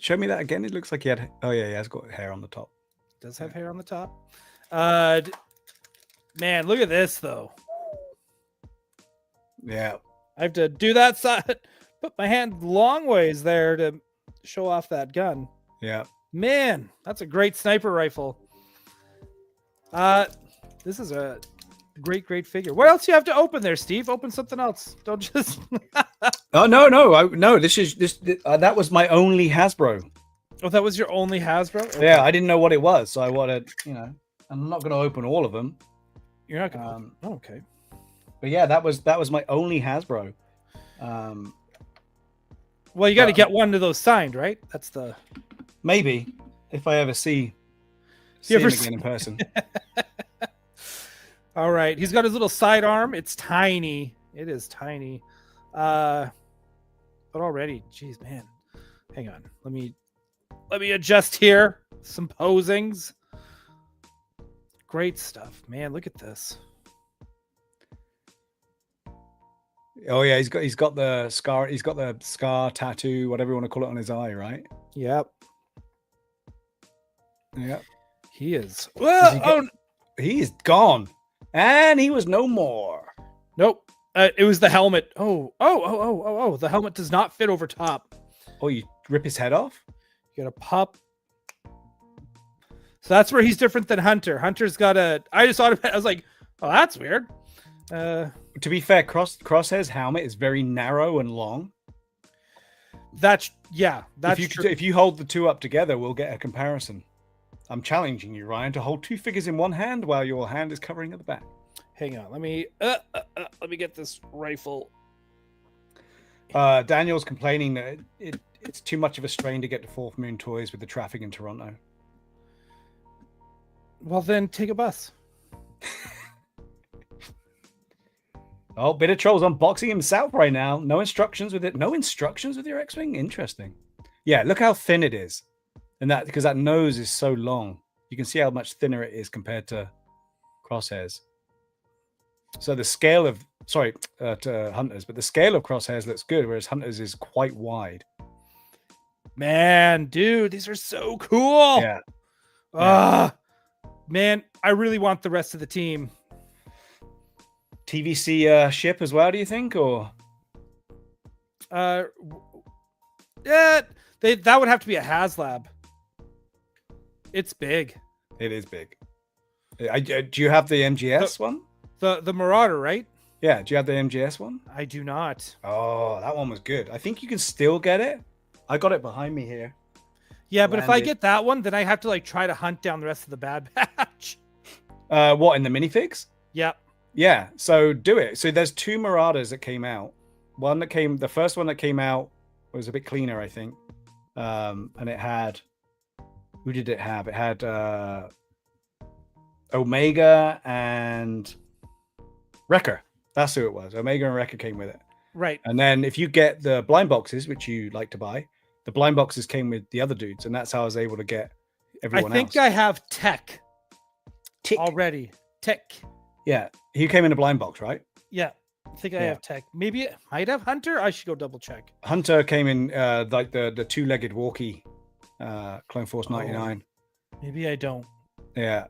Show me that again. It looks like he had. Oh yeah, he has got hair on the top. Does have hair on the top. Man, look at this though. Yeah. I have to do that side. Put my hand long ways there to show off that gun. Yeah. Man, that's a great sniper rifle. This is a great figure. What else do you have to open there, Steve? Open something else. Don't just. Oh no! That was my only Hasbro. Oh, that was your only Hasbro? Okay. Yeah, I didn't know what it was, so I wanted, I'm not going to open all of them. You're not going to. Oh, okay. But yeah, that was my only Hasbro. Well, you got to get one of those signed, right? That's the. Maybe if I ever see him again in person. All right, he's got his little sidearm. It's tiny. It is tiny. But already, geez, man. Hang on. Let me adjust here. Some posings. Great stuff, man. Look at this. Oh yeah, he's got the scar. He's got the scar tattoo, whatever you want to call it, on his eye, right? Yep. Yep. He is. He's gone, and he was no more. Nope. It was the helmet. Oh! The helmet does not fit over top. Oh, you rip his head off? You got a pop. So that's where he's different than Hunter. Hunter's got a. I just thought I was like, oh, that's weird. To be fair, Crosshair's helmet is very narrow and long. That's true. If you hold the two up together, we'll get a comparison. I'm challenging you, Ryan, to hold two figures in one hand while your hand is covering at the back. Hang on, let me get this rifle. Daniel's complaining that it's too much of a strain to get to Fourth Moon Toys with the traffic in Toronto. Well, then take a bus. Oh, Bitter Troll's unboxing himself right now. No instructions with it. No instructions with your X-Wing? Interesting. Yeah, look how thin it is. And that, because that nose is so long. You can see how much thinner it is compared to Crosshairs. So the scale of, to Hunters, but the scale of Crosshairs looks good, whereas Hunters is quite wide. Man, dude, these are so cool. Yeah. Man, I really want the rest of the team. TVC ship as well, do you think? Or yeah, that would have to be a HasLab. It's big. It is big. Do you have the MGS one? The Marauder, right? Yeah. Do you have the MGS one? I do not. Oh, that one was good. I think you can still get it. I got it behind me here. Yeah, but if I get that one, then I have to like try to hunt down the rest of the Bad Batch. What, in the minifigs? Yep. Yeah, so do it. So there's two Marauders that came out. The first one that came out was a bit cleaner, I think. And it had, who did it have? It had Omega and Wrecker. That's who it was. Omega and Wrecker came with it. Right. And then if you get the blind boxes, which you like to buy, the blind boxes came with the other dudes, and that's how I was able to get everyone else. I think I have Tech already. Tech. Yeah. He came in a blind box, right? Yeah. I think I have Tech. Maybe it might have Hunter. I should go double check. Hunter came in like the two-legged walkie Clone Force 99. Maybe I don't. Yeah.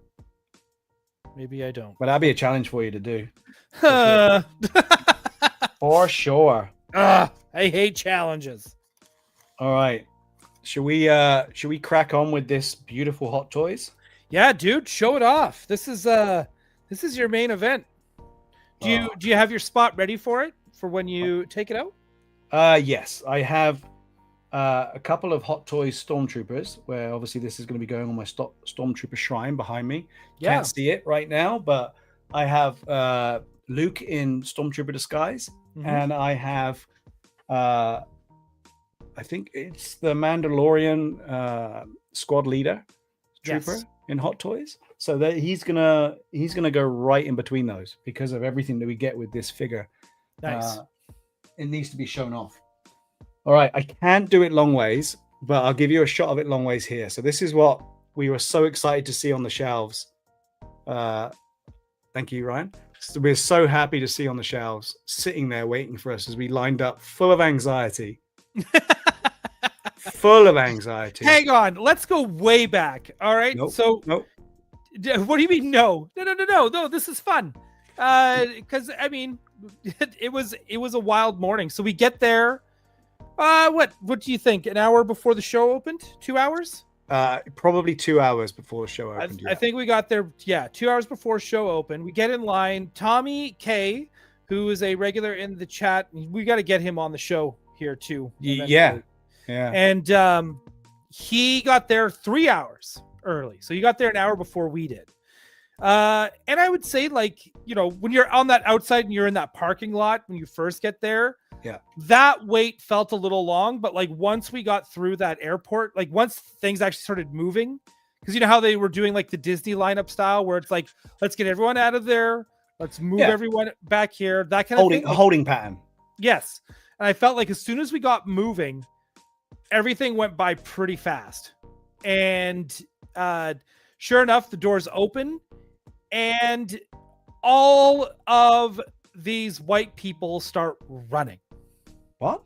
Maybe I don't. But that'd be a challenge for you to do. For For sure. I hate challenges. All right. Should we crack on with this beautiful Hot Toys? Yeah, dude, show it off. This is your main event. Do you have your spot ready for it for when you take it out? Yes, I have a couple of Hot Toys Stormtroopers, where obviously this is going to be going on my Stormtrooper shrine behind me. Yeah. Can't see it right now, but I have Luke in Stormtrooper disguise, and I have I think it's the Mandalorian squad leader trooper in Hot Toys. So that he's gonna go right in between those because of everything that we get with this figure. Nice. It needs to be shown off. All right, I can't do it long ways, but I'll give you a shot of it long ways here. So this is what we were so excited to see on the shelves. Thank you, Ryan. So we're so happy to see on the shelves, sitting there waiting for us as we lined up, full of anxiety. Full of anxiety. Hang on, let's go way back. All right. Nope. So nope. What do you mean? No. This is fun. Because I mean, it was a wild morning. So we get there. What do you think? An hour before the show opened? 2 hours? Probably 2 hours before the show opened. I think we got there. Yeah, 2 hours before show opened. We get in line. Tommy K, who is a regular in the chat, we got to get him on the show here too. Yeah. And he got there 3 hours early, so you got there an hour before we did. And I would say, like, you know, when you're on that outside and you're in that parking lot when you first get there, that wait felt a little long. But like once we got through that airport, like once things actually started moving, because you know how they were doing like the Disney lineup style where it's like, let's get everyone out of there, let's move everyone back here, that kind of thing. Holding pattern. Yes. And I felt like as soon as we got moving, everything went by pretty fast. And sure enough, the doors open and all of these white people start running. What?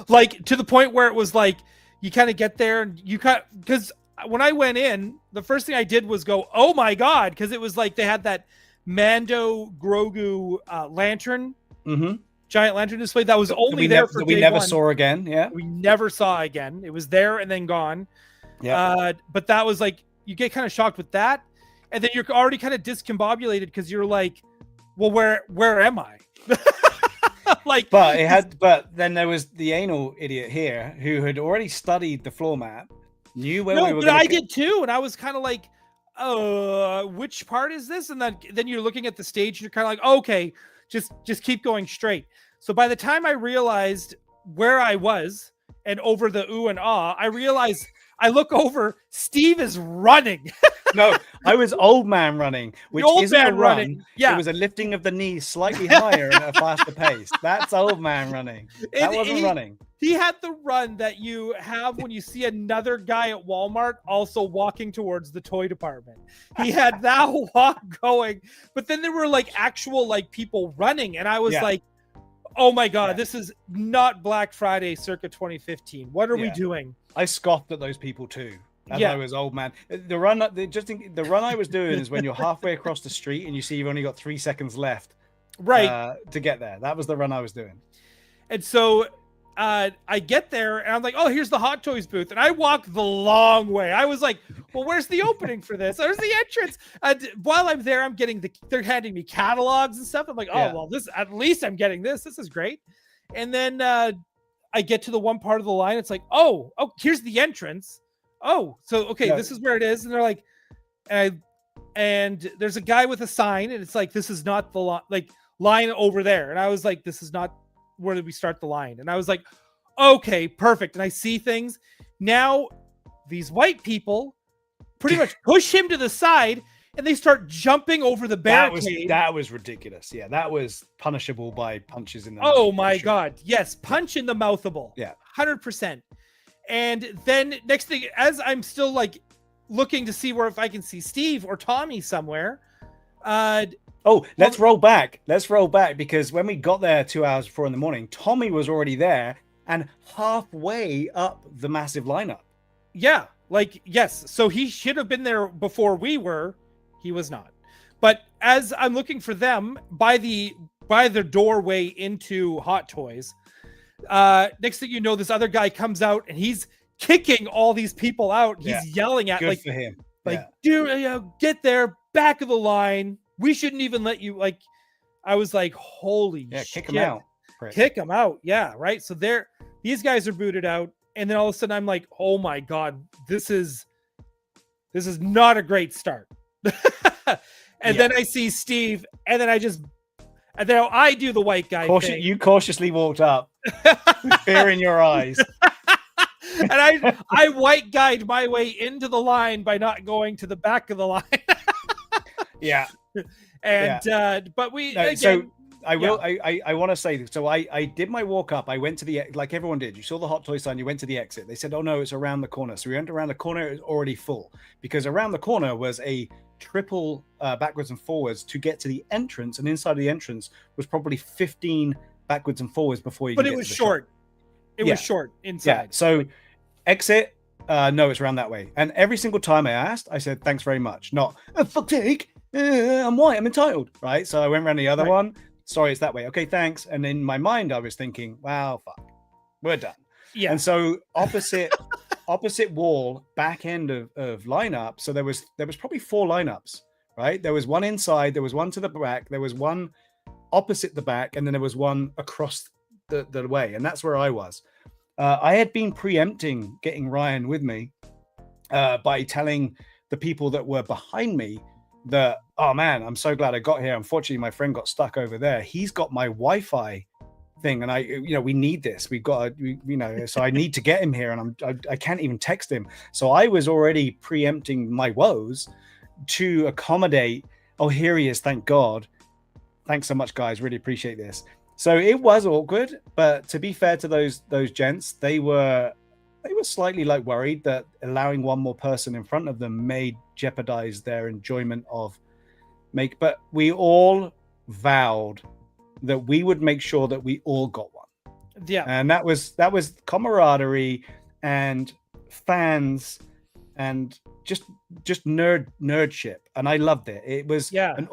Like to the point where it was like, you kind of get there and you because when I went in, the first thing I did was go, oh my God. Cause it was like, they had that Mando Grogu lantern, giant lantern display that was only there for we never saw again. Yeah. We never saw again. It was there and then gone. Yeah. But that was like, you get kind of shocked with that. And then you're already kind of discombobulated because you're like, well, where am I? Like, but then there was the anal idiot here who had already studied the floor map, knew where we were. But I did too, and I was kind of like, which part is this? And then you're looking at the stage, and you're kind of like, okay, just keep going straight. So by the time I realized where I was and over the ooh and ah, I realized I look over, Steve is running. No, I was old man running, which isn't a run. Running. Yeah. It was a lifting of the knees slightly higher at a faster pace. That's old man running. That wasn't running. He had the run that you have when you see another guy at Walmart also walking towards the toy department. He had that walk going, but then there were like actual like people running, and I was like, oh my God, this is not Black Friday circa 2015. What are we doing? I scoffed at those people too. As I was old man. The run I was doing is when you're halfway across the street and you see you've only got 3 seconds left, to get there. That was the run I was doing. And so I get there and I'm like, oh, here's the Hot Toys booth, and I walk the long way. I was like, well, where's the opening for this? There's the entrance. And while I'm there, I'm getting they're handing me catalogs and stuff. I'm like, oh, well, this at least I'm getting this. This is great. And then I get to the one part of the line. It's like, oh, here's the entrance. Oh, so okay, this is where it is. And they're like, and there's a guy with a sign, and it's like, this is not the line over there. And I was like, this is not where did we start the line? And I was like, okay, perfect. And I see things now. These white people pretty much push him to the side, and they start jumping over the barricade. That was ridiculous. Yeah, that was punishable by punches in the Oh mouth, my sure. God. Yes, punch in the mouthable. Yeah. 100%. And then next thing, as I'm still like looking to see if I can see Steve or Tommy somewhere. Let's roll back. Let's roll back, because when we got there 2 hours before in the morning, Tommy was already there and halfway up the massive lineup. Yeah, like, yes. So he should have been there before we were. He was not. But as I'm looking for them by the doorway into Hot Toys, next thing you know, this other guy comes out and he's kicking all these people out. He's yelling at, good like, for him. Like, dude, get there, back of the line. We shouldn't even let you, like, I was like, holy shit. Kick him out. Kick him out. Yeah, right. So these guys are booted out. And then all of a sudden I'm like, oh my God, this is not a great start. And then I see Steve, and then I do the white guy thing. You cautiously walked up, fear in your eyes. And I white guide my way into the line by not going to the back of the line. Yeah. And but we again, so I will I want to say, so I did my walk up. I went to the, like everyone did. You saw the Hot Toy sign, you went to the exit. They said, oh no, it's around the corner. So we went around the corner. It was already full, because around the corner was a triple backwards and forwards to get to the entrance, and inside the entrance was probably 15 backwards and forwards before you. But it was short. It was short inside. Yeah. So exit. No, it's around that way. And every single time I asked, I said, thanks very much. Not, fuck take. I'm white. I'm entitled. Right. So I went around the other one. Sorry, it's that way. Okay, thanks. And in my mind, I was thinking, wow, fuck, we're done. Yeah. And so opposite wall, back end of lineup. So there was probably 4 lineups, right? There was one inside, there was one to the back, there was one opposite the back, and then there was one across the way. And that's where I was. I had been preempting getting Ryan with me by telling the people that were behind me that, oh man, I'm so glad I got here. Unfortunately, my friend got stuck over there. He's got my Wi-Fi thing, and we need this. We've got, so I need to get him here, and I can't even text him. So I was already preempting my woes to accommodate. Oh, here he is. Thank God. Thanks so much, guys. Really appreciate this. So it was awkward, but to be fair to those gents, they were slightly like worried that allowing one more person in front of them may jeopardize their enjoyment of but we all vowed that we would make sure that we all got one. Yeah. And that was camaraderie and fans and just nerdship. And I loved it. It was an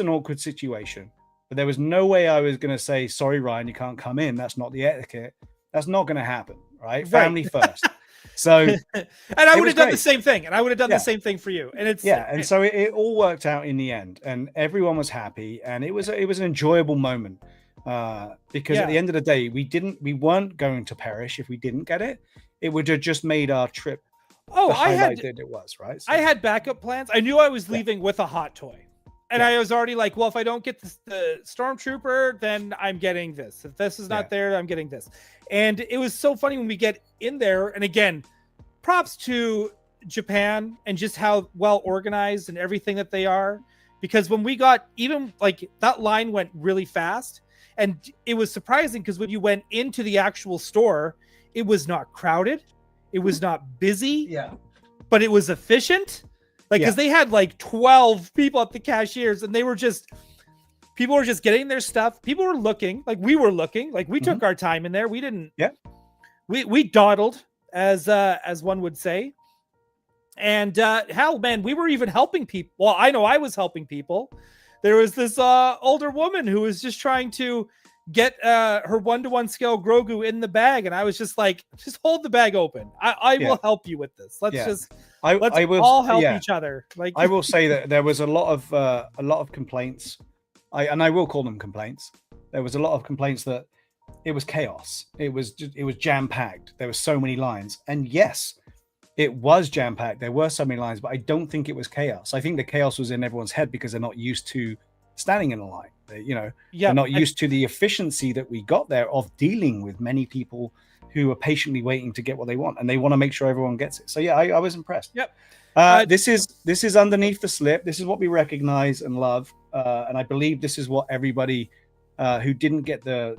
awkward situation, but there was no way I was going to say, sorry, Ryan, you can't come in. That's not the etiquette. That's not going to happen. Right. Family first. So, and I would have done the same thing, and I would have done the same thing for you. And so it all worked out in the end, and everyone was happy, and it was an enjoyable moment because at the end of the day, we weren't going to perish if we didn't get it. It would have just made our trip. It was right. So, I had backup plans. I knew I was leaving with a hot toy. And I was already like, well, if I don't get the Stormtrooper, then I'm getting this. If this is not there, I'm getting this. And it was so funny when we get in there. And again, props to Japan and just how well organized and everything that they are. Because when we got, even like that line went really fast. And it was surprising because when you went into the actual store, it was not crowded. It was not busy. Yeah. But it was efficient. Like, because they had like 12 people at the cashiers, and people were just getting their stuff. People were looking, like we were looking, like we took our time in there. We didn't, we dawdled, as one would say. And hell, man, we were even helping people. Well, I know I was helping people. There was this older woman who was just trying to get her 1-to-1 scale Grogu in the bag, and I was just like, just hold the bag open. I will help you with this. Let's all help each other. Like, I will say that there was a lot of complaints. I will call them complaints. There was a lot of complaints that it was chaos. It was jam packed. There were so many lines, and yes, it was jam packed. There were so many lines, but I don't think it was chaos. I think the chaos was in everyone's head because they're not used to standing in a line. They're not used to the efficiency that we got there of dealing with many people who are patiently waiting to get what they want, and they want to make sure everyone gets it. So I was impressed. Yep. This is underneath the slip. This is what we recognize and love, and I believe this is what everybody who didn't get the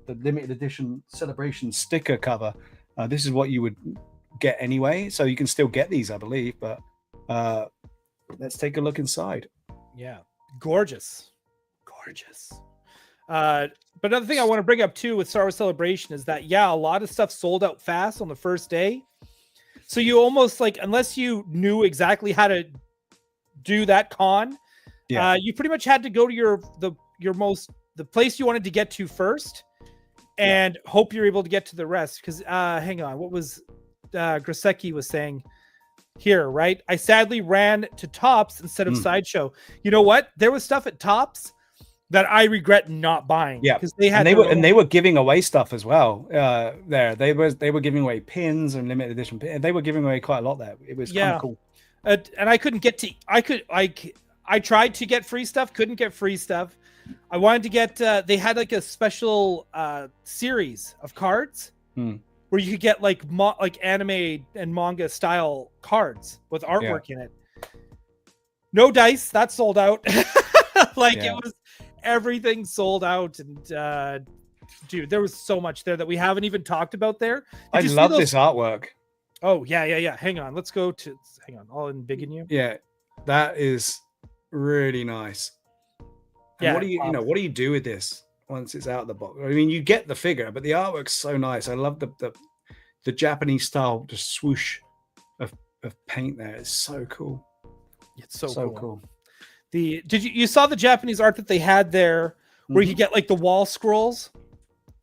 limited edition celebration sticker cover. This is what you would get anyway. So you can still get these, I believe. But let's take a look inside. Yeah, gorgeous. But another thing I want to bring up too with Star Wars Celebration is that a lot of stuff sold out fast on the first day. So you almost like, unless you knew exactly how to do that con, you pretty much had to go to the place you wanted to get to first, and hope you're able to get to the rest. Because hang on, what was Grasecki was saying here, right? I sadly ran to Tops instead of Sideshow. You know what? There was stuff at Tops that I regret not buying. Yeah, because they had they were giving away stuff as well. There they were giving away pins and limited edition pins. They were giving away quite a lot there. It was kind of cool. And I couldn't get to. I tried to get free stuff. Couldn't get free stuff. I wanted to get. They had like a special series of cards where you could get like anime and manga style cards with artwork in it. No dice. That sold out. It was. Everything sold out, and dude, there was so much there that we haven't even talked about there. I love this artwork. Oh yeah. Hang on, let's go to. Hang on, I'll embiggen you. Yeah, that is really nice. And what do you do with this once it's out of the box? I mean, you get the figure, but the artwork's so nice. I love the Japanese style, the swoosh of paint there. It's so cool. It's so cool. You saw the Japanese art that they had there where you get like the wall scrolls?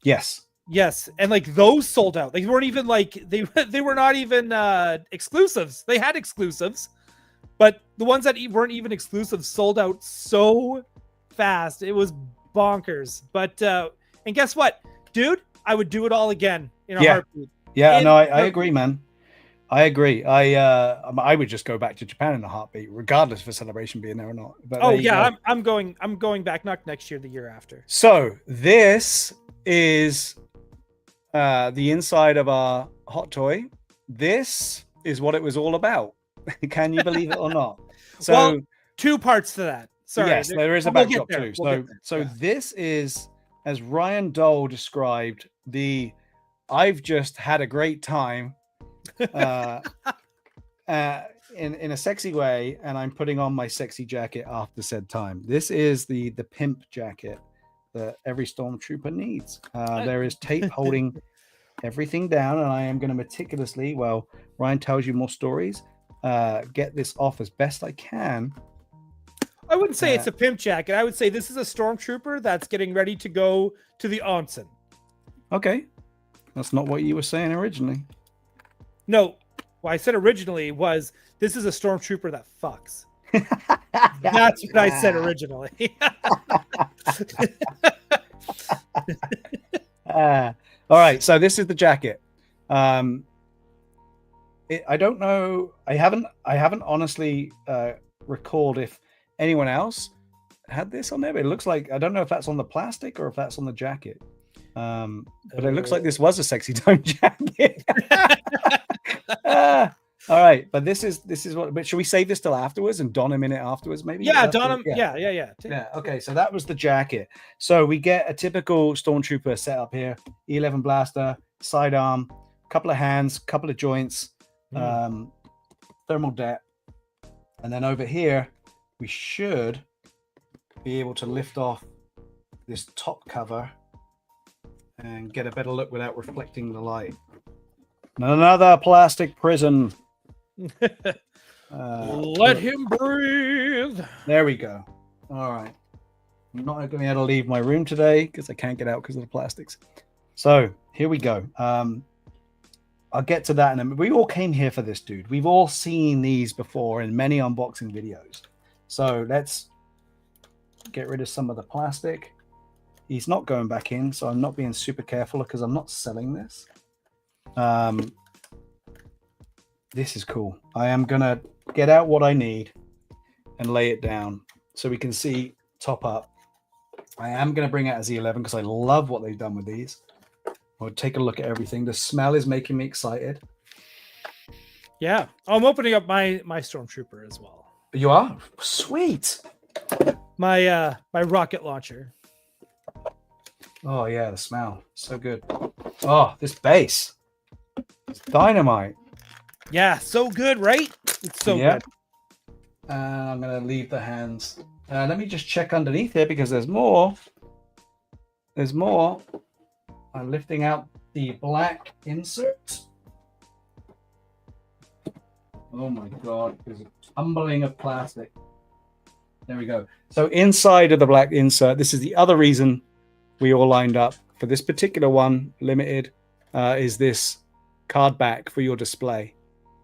Yes, and like those sold out. They weren't even like they were not even exclusives. They had exclusives, but the ones that weren't even exclusives sold out so fast. It was bonkers. But and guess what, dude? I would do it all again in a heartbeat. Yeah, no, I agree, man. I agree. I would just go back to Japan in a heartbeat, regardless of a celebration being there or not. But I'm going back, not next year, the year after. So this is the inside of our hot toy. This is what it was all about. Can you believe it or not? So two parts to that. Sorry, yes, there is a backdrop too. So this is, as Ryan Dole described, I've just had a great time. In a sexy way, and I'm putting on my sexy jacket after said time. This is the pimp jacket that every Stormtrooper needs. There is tape holding everything down, and I am going to meticulously, while Ryan tells you more stories, get this off as best I can. I wouldn't say it's a pimp jacket. I would say this is a Stormtrooper that's getting ready to go to the onsen. Okay, that's not what you were saying originally. No, what I said originally was this is a Stormtrooper that fucks. That's what I said originally. All right, so this is the jacket. I don't know. I haven't honestly recalled if anyone else had this on there, but it looks like, I don't know if that's on the plastic or if that's on the jacket. But it looks like this was a sexy time jacket. All right, but this is what. But should we save this till afterwards and don him in it afterwards? Maybe. Yeah, don him. Yeah. Okay, so that was the jacket. So we get a typical Stormtrooper setup here: E11 blaster, sidearm, couple of hands, couple of joints, thermal det, and then over here we should be able to lift off this top cover and get a better look without reflecting the light. Another plastic prison. Let him breathe. There we go. All right. I'm not going to be able to leave my room today because I can't get out because of the plastics. So here we go. I'll get to that in a minute. We all came here for this, dude. We've all seen these before in many unboxing videos. So let's get rid of some of the plastic. He's not going back in, so I'm not being super careful because I'm not selling this. This is cool. I am gonna get out what I need and lay it down so we can see top up. I am gonna bring out a Z11 because I love what they've done with these. I'll take a look at everything. The smell is making me excited. Yeah. I'm opening up my Stormtrooper as well. You are? Sweet. My rocket launcher. Oh yeah, the smell. So good. Oh, this base. It's dynamite. Yeah, so good, right? It's so good. I'm going to leave the hands. Let me just check underneath here because there's more. There's more. I'm lifting out the black insert. Oh my God, there's a tumbling of plastic. There we go. So inside of the black insert, this is the other reason we all lined up for this particular one, limited, is this card back for your display.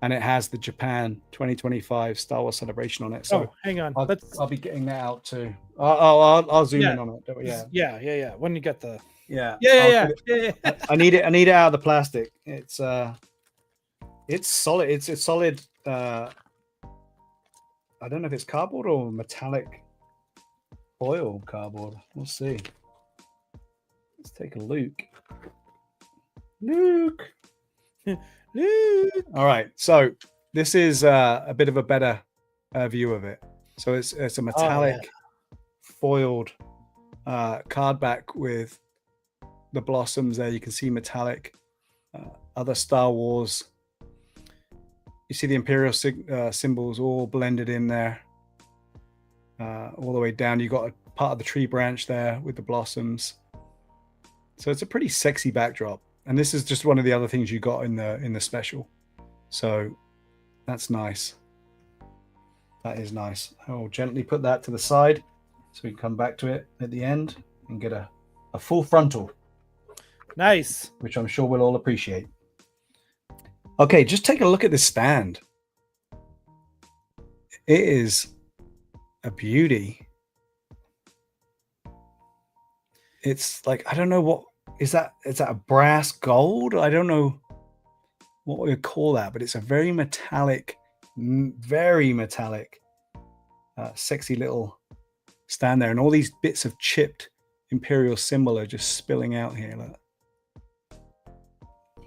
And it has the Japan 2025 Star Wars Celebration on it. So hang on. I'll be getting that out too. I'll zoom in on it. Yeah. When you get the yeah. I need it out of the plastic. It's solid. It's a solid. I don't know if it's cardboard or metallic foil cardboard. We'll see. Let's take a look. Luke. All right, so this is a bit of a better view of it. So it's a metallic foiled card back with the blossoms there. You can see metallic other Star Wars. You see the Imperial symbols all blended in there all the way down. You got a part of the tree branch there with the blossoms. So it's a pretty sexy backdrop. And this is just one of the other things you got in the special. So that's nice. That is nice. I'll gently put that to the side so we can come back to it at the end and get a full frontal. Nice. Which I'm sure we'll all appreciate. Okay, just take a look at this stand. It is a beauty. It's like, I don't know what is that a brass gold? I don't know what we would call that, but it's a very metallic, sexy little stand there. And all these bits of chipped Imperial symbol are just spilling out here. Look.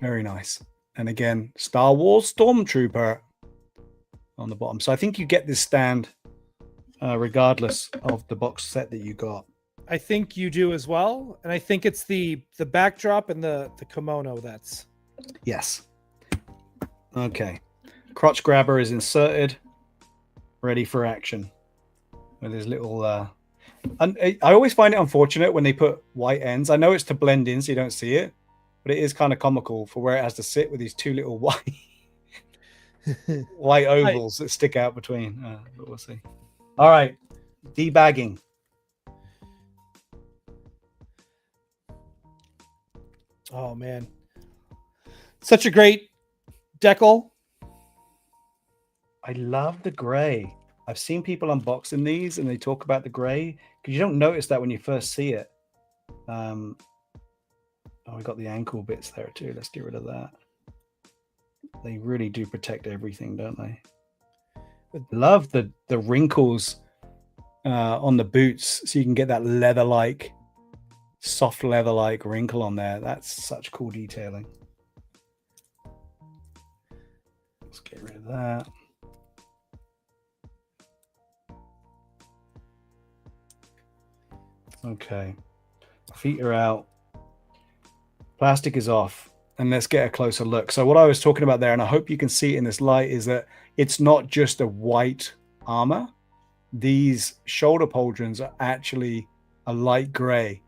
Very nice. And again, Star Wars Stormtrooper on the bottom. So I think you get this stand regardless of the box set that you got. I think you do as well. And I think it's the backdrop and the kimono that's... Yes. Okay. Crotch grabber is inserted. Ready for action. With his little... And I always find it unfortunate when they put white ends. I know it's to blend in so you don't see it. But it is kind of comical for where it has to sit with these two little white ovals that stick out between. But we'll see. All right. Debagging. Oh, man. Such a great decal. I love the gray. I've seen people unboxing these and they talk about the gray because you don't notice that when you first see it. Oh, we got the ankle bits there too. Let's get rid of that. They really do protect everything, don't they? I love the wrinkles on the boots so you can get that leather-like, soft leather-like wrinkle on there. That's such cool detailing. Let's get rid of that. Okay. Feet are out. Plastic is off. And let's get a closer look. So what I was talking about there, and I hope you can see it in this light, is that it's not just a white armor. These shoulder pauldrons are actually a light gray.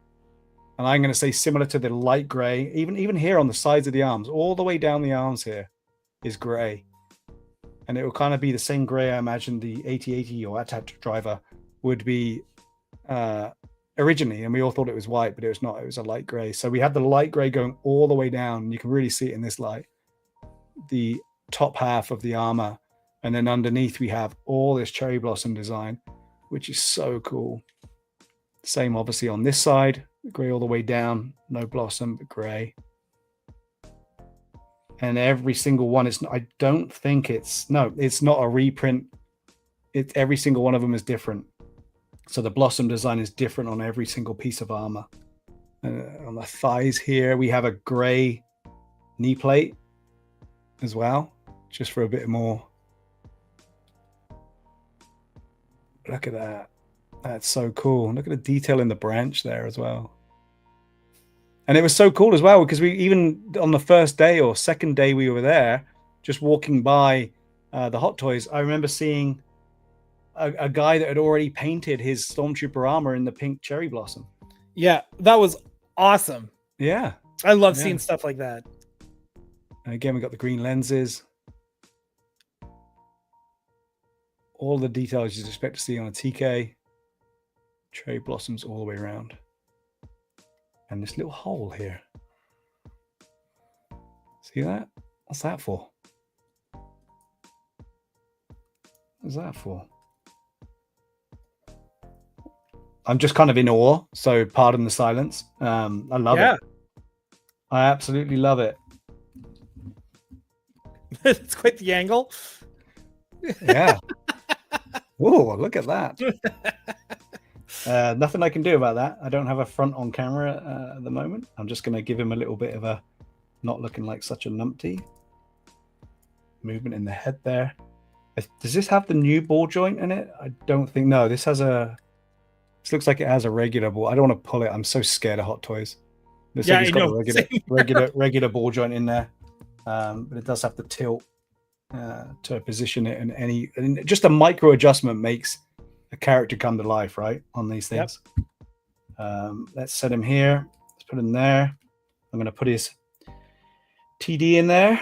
And I'm going to say similar to the light gray, even here on the sides of the arms, all the way down the arms here is gray. And it will kind of be the same gray I imagine the 8080 or ATAT driver would be originally, and we all thought it was white, but it was not. It was a light gray. So we had the light gray going all the way down, and you can really see it in this light, the top half of the armor, and then underneath we have all this cherry blossom design, which is so cool. Same obviously on this side, gray all the way down, no blossom but gray, and every single one is, I don't think it's not a reprint. Every single one of them is different. So the blossom design is different on every single piece of armor. On the thighs here, we have a gray knee plate as well, just for a bit more. Look at that. That's so cool. Look at the detail in the branch there as well. And it was so cool as well because we even on the first day or second day we were there, just walking by the Hot Toys, I remember seeing a guy that had already painted his Stormtrooper armor in the pink cherry blossom. Yeah, that was awesome. Yeah. I love seeing stuff like that. And again, we got the green lenses. All the details you'd expect to see on a TK. Cherry blossoms all the way around. And this little hole here. See that? What's that for? What's that for? I'm just kind of in awe, so pardon the silence. I love it. I absolutely love it. It's quite the angle. Yeah. Whoa, look at that. Nothing I can do about that. I don't have a front on camera at the moment. I'm just going to give him a little bit of a not looking like such a numpty. Movement in the head there. Does this have the new ball joint in it? I don't think. No, this has a... This looks like it has a regular ball. I don't want to pull it. I'm so scared of Hot Toys. Looks like it's got a regular ball joint in there. But it does have to tilt to position it, and just a micro adjustment makes a character come to life, right? On these things. Yep. Let's set him here. Let's put him there. I'm going to put his TD in there.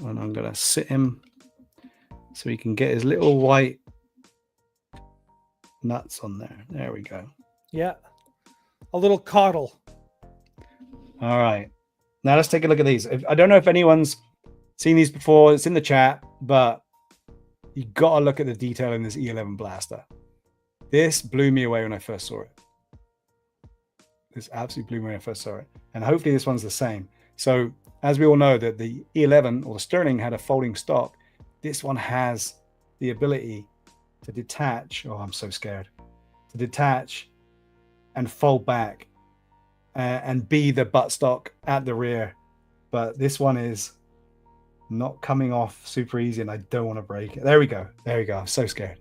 And I'm going to sit him so he can get his little white nuts on there. There we go. Yeah. A little coddle. All right. Now let's take a look at these. I don't know if anyone's seen these before. It's in the chat, but you got to look at the detail in this E11 blaster. This blew me away when I first saw it. This absolutely blew me when I first saw it. And hopefully this one's the same. So as we all know that the E11 or the Sterling had a folding stock, this one has the ability to detach. Oh, I'm so scared. To detach and fold back and be the buttstock at the rear. But this one is not coming off super easy and I don't want to break it. There we go. There we go. I'm so scared.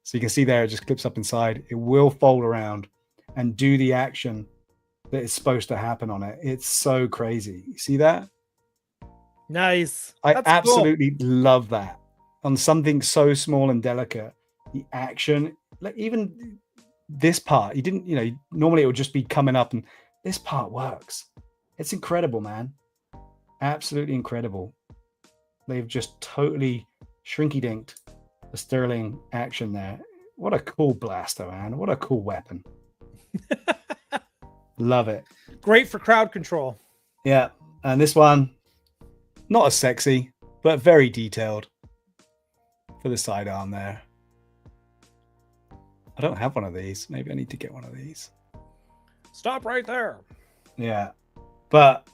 So you can see there, it just clips up inside. It will fold around and do the action that is supposed to happen on it. It's so crazy. You see that? Nice. That's absolutely cool. Love that. On something so small and delicate, the action, like even this part, you didn't, normally it would just be coming up, and this part works. It's incredible, man. Absolutely incredible. They've just totally shrinky-dinked the Sterling action there. What a cool blaster, man. What a cool weapon. Love it. Great for crowd control. Yeah. And this one, not as sexy, but very detailed for the sidearm there. I don't have one of these. Maybe I need to get one of these. Stop right there. Yeah. But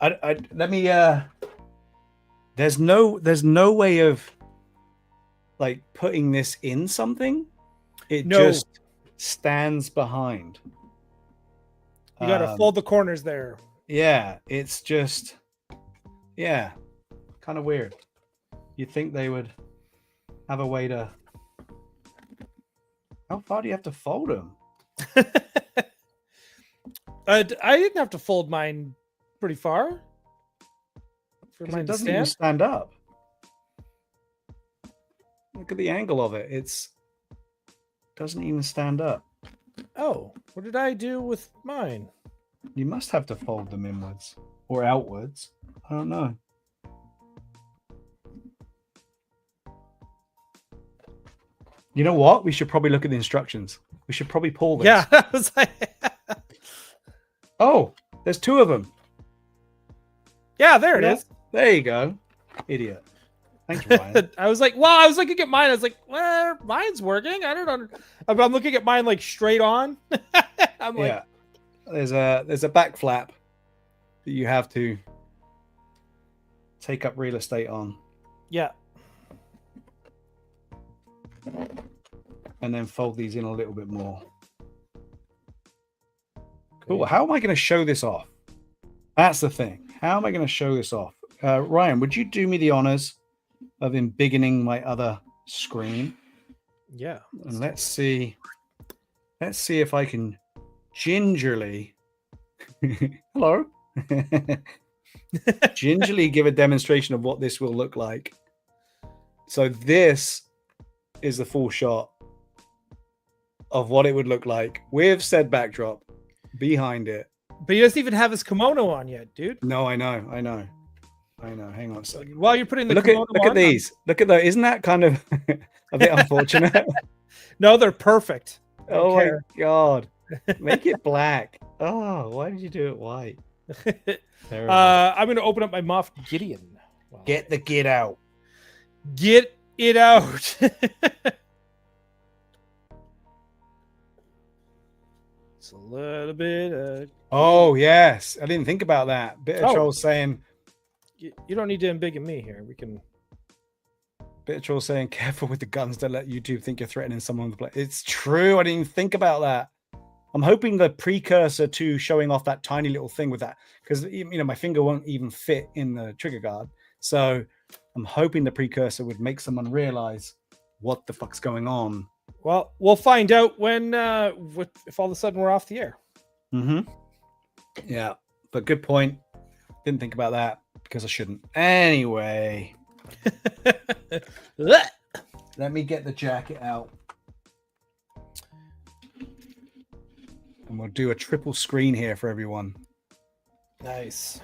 let me there's no way of like putting this in something. It just stands behind. You got to fold the corners there. Yeah, it's just, kind of weird. You'd think they would have a way to... How far do you have to fold them? I didn't have to fold mine pretty far. It doesn't even stand up. Look at the angle of it. It doesn't even stand up. Oh, what did I do with mine? You must have to fold them inwards or outwards. I don't know. You know what? We should probably look at the instructions. We should probably pull this. Yeah. I was like... Oh, there's two of them. Yeah, there it is. There you go. Idiot. Thanks, Ryan. I was like, I was looking at mine. I was like, well, mine's working. I don't know. I'm looking at mine like straight on. I'm like, yeah. There's a back flap that you have to take up real estate on. Yeah. And then fold these in a little bit more. Cool. How am I going to show this off? That's the thing. How am I going to show this off? Ryan, would you do me the honors of embiggening my other screen? Yeah. And let's see if I can gingerly hello gingerly give a demonstration of what this will look like. So this is the full shot of what it would look like with said backdrop behind it. But he doesn't even have his kimono on yet, dude. No, I know. Hang on a second. While you're putting the look kimono at these. Look at that. Isn't that kind of a bit unfortunate? No, they're perfect. Oh my god. Make it black. Oh, why did you do it white? I'm going to open up my Moff Gideon. Get the gid out. Get it out. It's a little bit. Oh, yes. I didn't think about that. Bit of troll saying. You don't need to embiggen me here. We can. Bit of troll saying, careful with the guns. Don't let YouTube think you're threatening someone. It's true. I didn't even think about that. I'm hoping the precursor to showing off that tiny little thing with that, because my finger won't even fit in the trigger guard. So I'm hoping the precursor would make someone realize what the fuck's going on. Well, we'll find out when if all of a sudden we're off the air. Mm-hmm. Yeah, but good point. Didn't think about that because I shouldn't. Anyway, let me get the jacket out. And we'll do a triple screen here for everyone. Nice.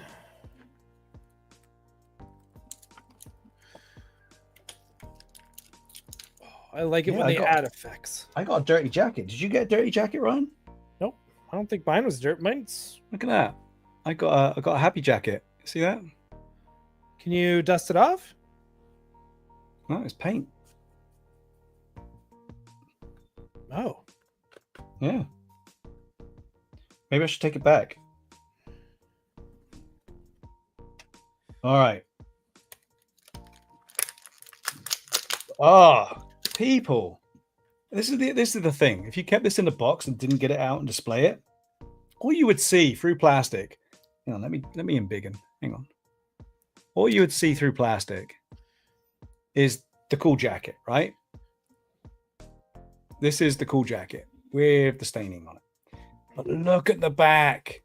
Oh, I like it when they add effects. I got a dirty jacket. Did you get a dirty jacket, Ryan? Nope. I don't think mine was dirt. Mine's. Look at that. I got a happy jacket. See that? Can you dust it off? No, it's paint. Oh. Yeah. Maybe I should take it back. All right. People. This is the thing. If you kept this in the box and didn't get it out and display it, all you would see through plastic. Hang on, let me embiggen. Hang on. All you would see through plastic is the cool jacket, right? This is the cool jacket with the staining on it. But look at the back.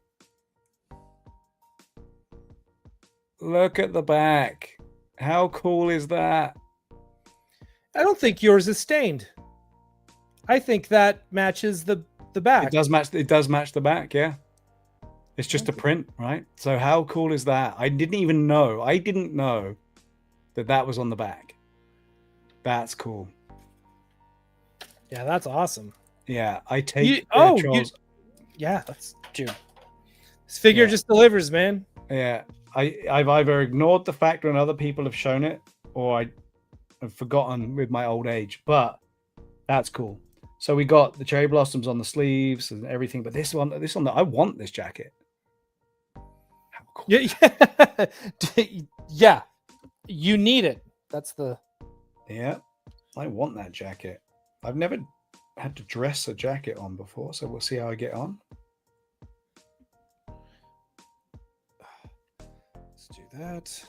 Look at the back. How cool is that? I don't think yours is stained. I think that matches the back. It does match the back, yeah. It's just a print, right? So how cool is that? I didn't know that was on the back. That's cool. Yeah, that's awesome. Yeah, I take yeah, that's dude. This figure just delivers, man. Yeah, I've either ignored the fact when other people have shown it, or I have forgotten with my old age. But that's cool. So we got the cherry blossoms on the sleeves and everything. But this one, I want this jacket. How cool! Yeah, yeah. You need it. That's the. Yeah, I want that jacket. I've never had to dress a jacket on before, so we'll see how I get on. Let's do that.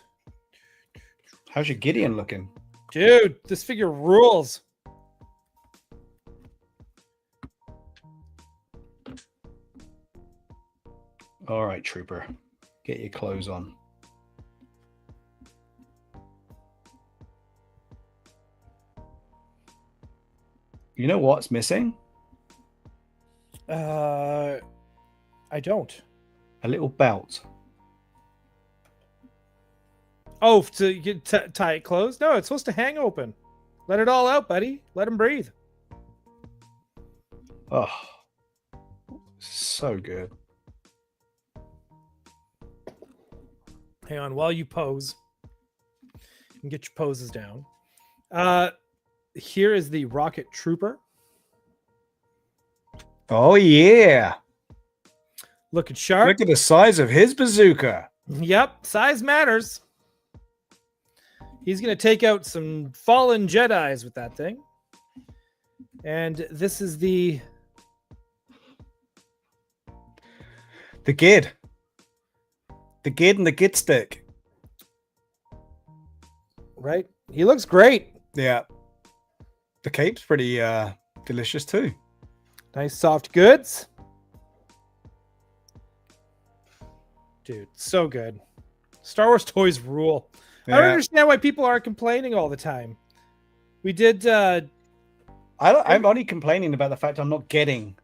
How's your Gideon looking? Dude, this figure rules. All right, Trooper. Get your clothes on. You know what's missing? I don't. A little belt. Oh, to tie it closed? No, it's supposed to hang open. Let it all out, buddy. Let him breathe. Oh, so good. Hang on, while you pose, and get your poses down. Here is the Rocket Trooper. Oh yeah! Looking sharp. Look at the size of his bazooka. Yep, size matters. He's going to take out some fallen Jedis with that thing. And this is the Gid. The Gid and the Gid stick. Right? He looks great. Yeah. The cape's pretty delicious too. Nice soft goods. Dude, so good. Star Wars toys rule. Yeah. I don't understand why people are complaining all the time. We did I'm only complaining about the fact I'm not getting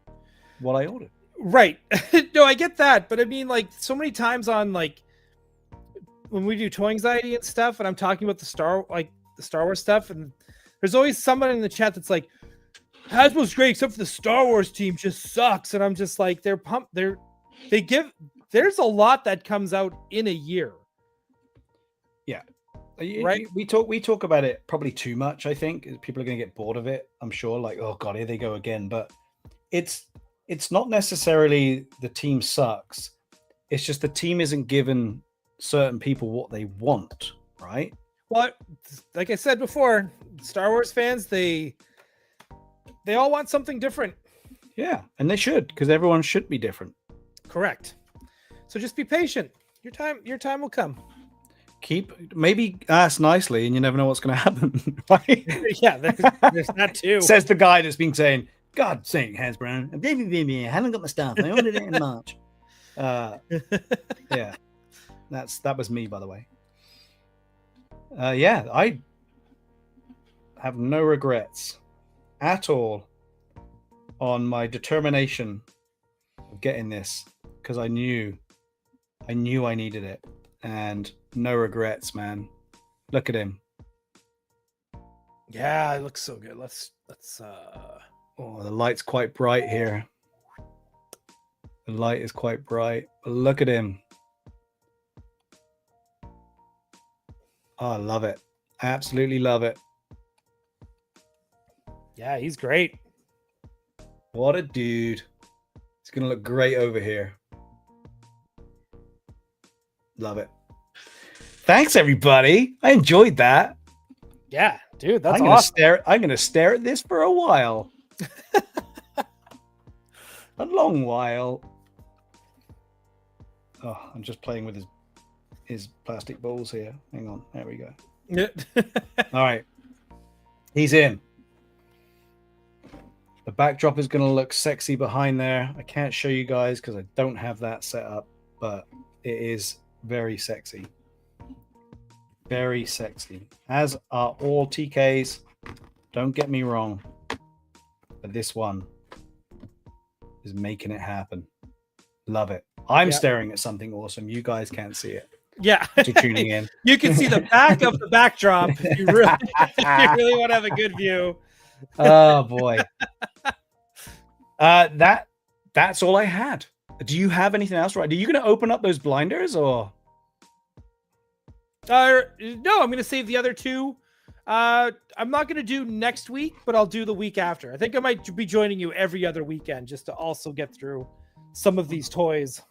what I ordered. Right. No, I get that, but I mean, like, so many times on, like, when we do toy anxiety and stuff, and I'm talking about the Star Wars stuff, and there's always someone in the chat that's like, Hasbro's great, except for the Star Wars team just sucks. And I'm just like, they're pumped. There's a lot that comes out in a year. Yeah. Right. We talk about it probably too much. I think people are going to get bored of it. I'm sure, like, oh God, here they go again. But it's not necessarily the team sucks. It's just the team isn't given certain people what they want, right? Well, like I said before, Star Wars fans, they all want something different. Yeah, and they should, because everyone should be different. Correct. So just be patient. Your time will come. Maybe ask nicely, and you never know what's going to happen. Right? Yeah, there's that too. Says the guy that's been saying, God sake, Hasbro, I haven't got my stuff. I ordered it in March. Yeah, that was me, by the way. Yeah, I have no regrets at all on my determination of getting this, because I knew I needed it, and no regrets, man. Look at him. Yeah, it looks so good. Let's Oh, the light's quite bright here. The light is quite bright. Look at him. Oh, I love it. I absolutely love it. Yeah, he's great. What a dude. He's going to look great over here. Love it. Thanks, everybody. I enjoyed that. Yeah, dude, that's awesome. I'm going to stare at this for a while. A long while. Oh, I'm just playing with his plastic balls here. Hang on. There we go. All right. He's in. The backdrop is going to look sexy behind there. I can't show you guys because I don't have that set up, but it is very sexy. Very sexy. As are all TKs. Don't get me wrong. But this one is making it happen. Love it. I'm staring at something awesome. You guys can't see it. Yeah. To tuning in. You can see the back of the backdrop if you really want to have a good view. Oh boy. That's all I had. Do you have anything else? Right? Are you going to open up those blinders or? No, I'm going to save the other two. I'm not going to do next week, but I'll do the week after. I think I might be joining you every other weekend just to also get through some of these toys.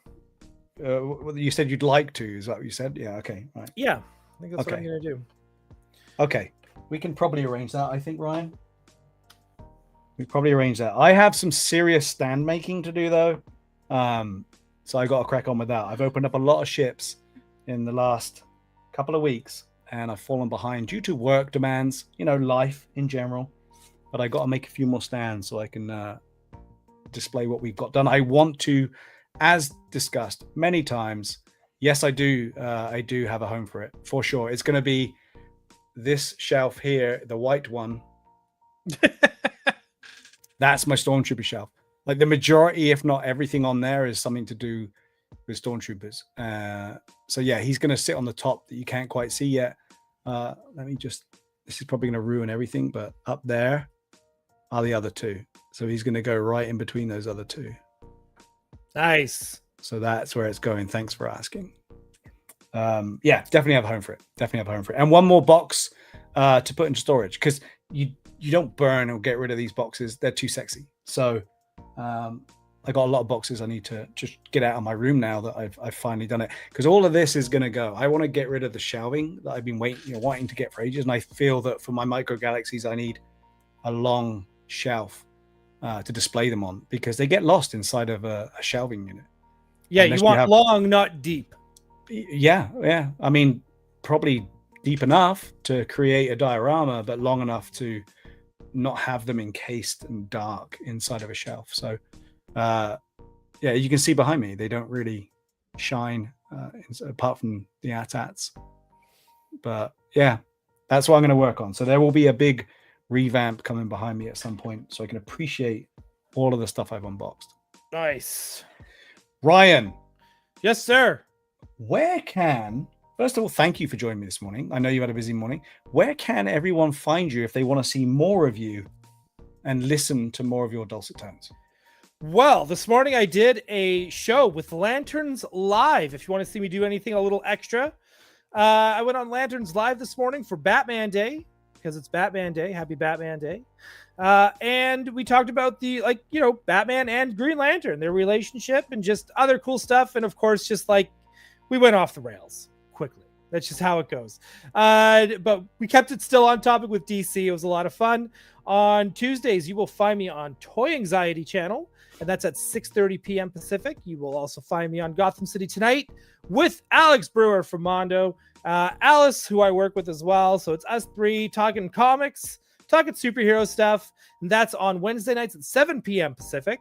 You said you'd like to. Is that what you said? Yeah. Okay. Right. Yeah. I think that's what I'm going to do. Okay. We can probably arrange that, I think, Ryan. We probably arrange that. I have some serious stand making to do, though. So I got to crack on with that. I've opened up a lot of ships in the last couple of weeks, and I've fallen behind due to work demands, life in general. But I got to make a few more stands so I can display what we've got done. I want to, as discussed many times, yes, I do have a home for it, for sure. It's going to be this shelf here, the white one. That's my Stormtrooper shelf. Like the majority, if not everything on there is something to do with Stormtroopers. So yeah, he's going to sit on the top that you can't quite see yet. This is probably going to ruin everything, but up there are the other two. So he's going to go right in between those other two. Nice. So that's where it's going. Thanks for asking. Yeah, definitely have a home for it. And one more box to put into storage, because you don't burn or get rid of these boxes. They're too sexy. So I got a lot of boxes I need to just get out of my room now that I've finally done it, because all of this is going to go. I want to get rid of the shelving that I've been wanting to get for ages, and I feel that for my micro galaxies I need a long shelf to display them on, because they get lost inside of a shelving unit. Yeah, you want long, not deep. Yeah. I mean, probably deep enough to create a diorama, but long enough to not have them encased and dark inside of a shelf. So, yeah, you can see behind me, they don't really shine apart from the AT-ATs. But yeah, that's what I'm going to work on. So there will be a big revamp coming behind me at some point so I can appreciate all of the stuff I've unboxed. Nice. Ryan. Yes, sir. First of all, thank you for joining me this morning. I know you had a busy morning. Where can everyone find you if they want to see more of you and listen to more of your dulcet tones? Well, this morning I did a show with Lanterns Live. If you want to see me do anything a little extra, I went on Lanterns Live this morning for Batman Day because it's Batman Day. Happy Batman Day. And we talked about the, Batman and Green Lantern, their relationship and just other cool stuff. And of course, just like we went off the rails quickly. That's just how it goes. But we kept it still on topic with DC. It was a lot of fun. On Tuesdays, you will find me on Toy Anxiety channel, and that's at 6:30 p.m. Pacific. You will also find me on Gotham City Tonight with Alex Brewer from Mondo, Alice, who I work with as well. So it's us three talking comics, talking superhero stuff, and that's on Wednesday nights at 7 p.m. Pacific.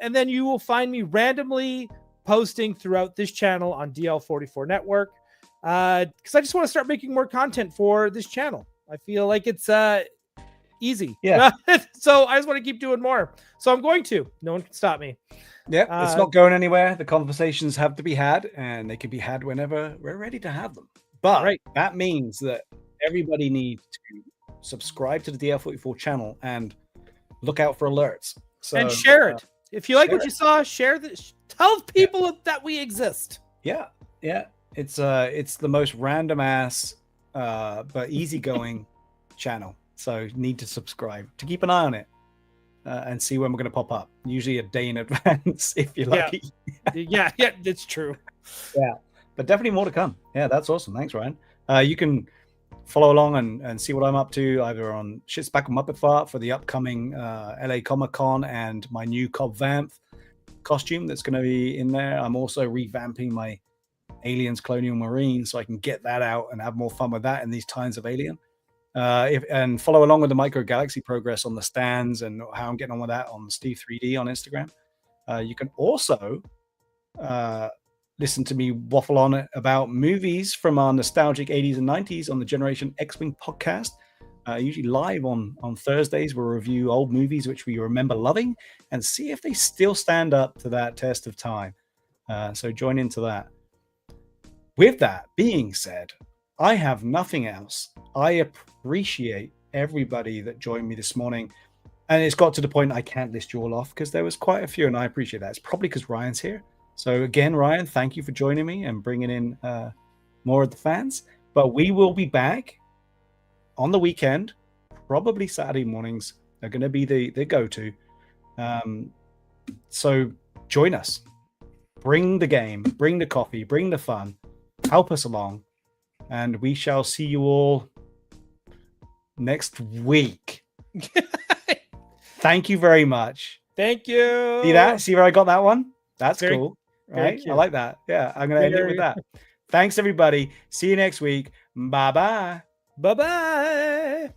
And then you will find me randomly posting throughout this channel on DL44 Network, because I just want to start making more content for this channel. I feel like it's easy. Yeah. So I just want to keep doing more. So I'm going to. No one can stop me. Yeah, it's not going anywhere. The conversations have to be had, and they can be had whenever we're ready to have them. But that means that everybody needs to subscribe to the DL44 channel and look out for alerts. So, and share it. If you like what you saw, share this. Tell people that we exist. Yeah. It's the most random ass but easygoing channel. So need to subscribe to keep an eye on it and see when we're going to pop up. Usually a day in advance if you're lucky. Yeah, it's true. Yeah, but definitely more to come. Yeah, that's awesome. Thanks, Ryan. You can follow along and see what I'm up to either on Shit's Back on Muppet Fart for the upcoming LA Comic Con and my new Cobb Vanth costume that's going to be in there. I'm also revamping my Aliens Colonial Marine so I can get that out and have more fun with that in these times of Alien. And follow along with the Micro Galaxy progress on the stands and how I'm getting on with that on Steve 3D on Instagram. You can also listen to me waffle on about movies from our nostalgic 80s and 90s on the Generation X-Wing podcast. Usually live on Thursdays. We'll review old movies which we remember loving and see if they still stand up to that test of time. So join into that. With that being said, I have nothing else. I appreciate everybody that joined me this morning. And it's got to the point I can't list you all off because there was quite a few, and I appreciate that. It's probably because Ryan's here. So again, Ryan, thank you for joining me and bringing in more of the fans. But we will be back on the weekend. Probably Saturday mornings are going to be the go-to. So join us. Bring the game, bring the coffee, bring the fun. Help us along. And we shall see you all next week. Thank you very much. Thank you. See that? See where I got that one? That's very cool. Right? I like that. Yeah, I'm going to end it with that. Thanks, everybody. See you next week. Bye-bye. Bye-bye.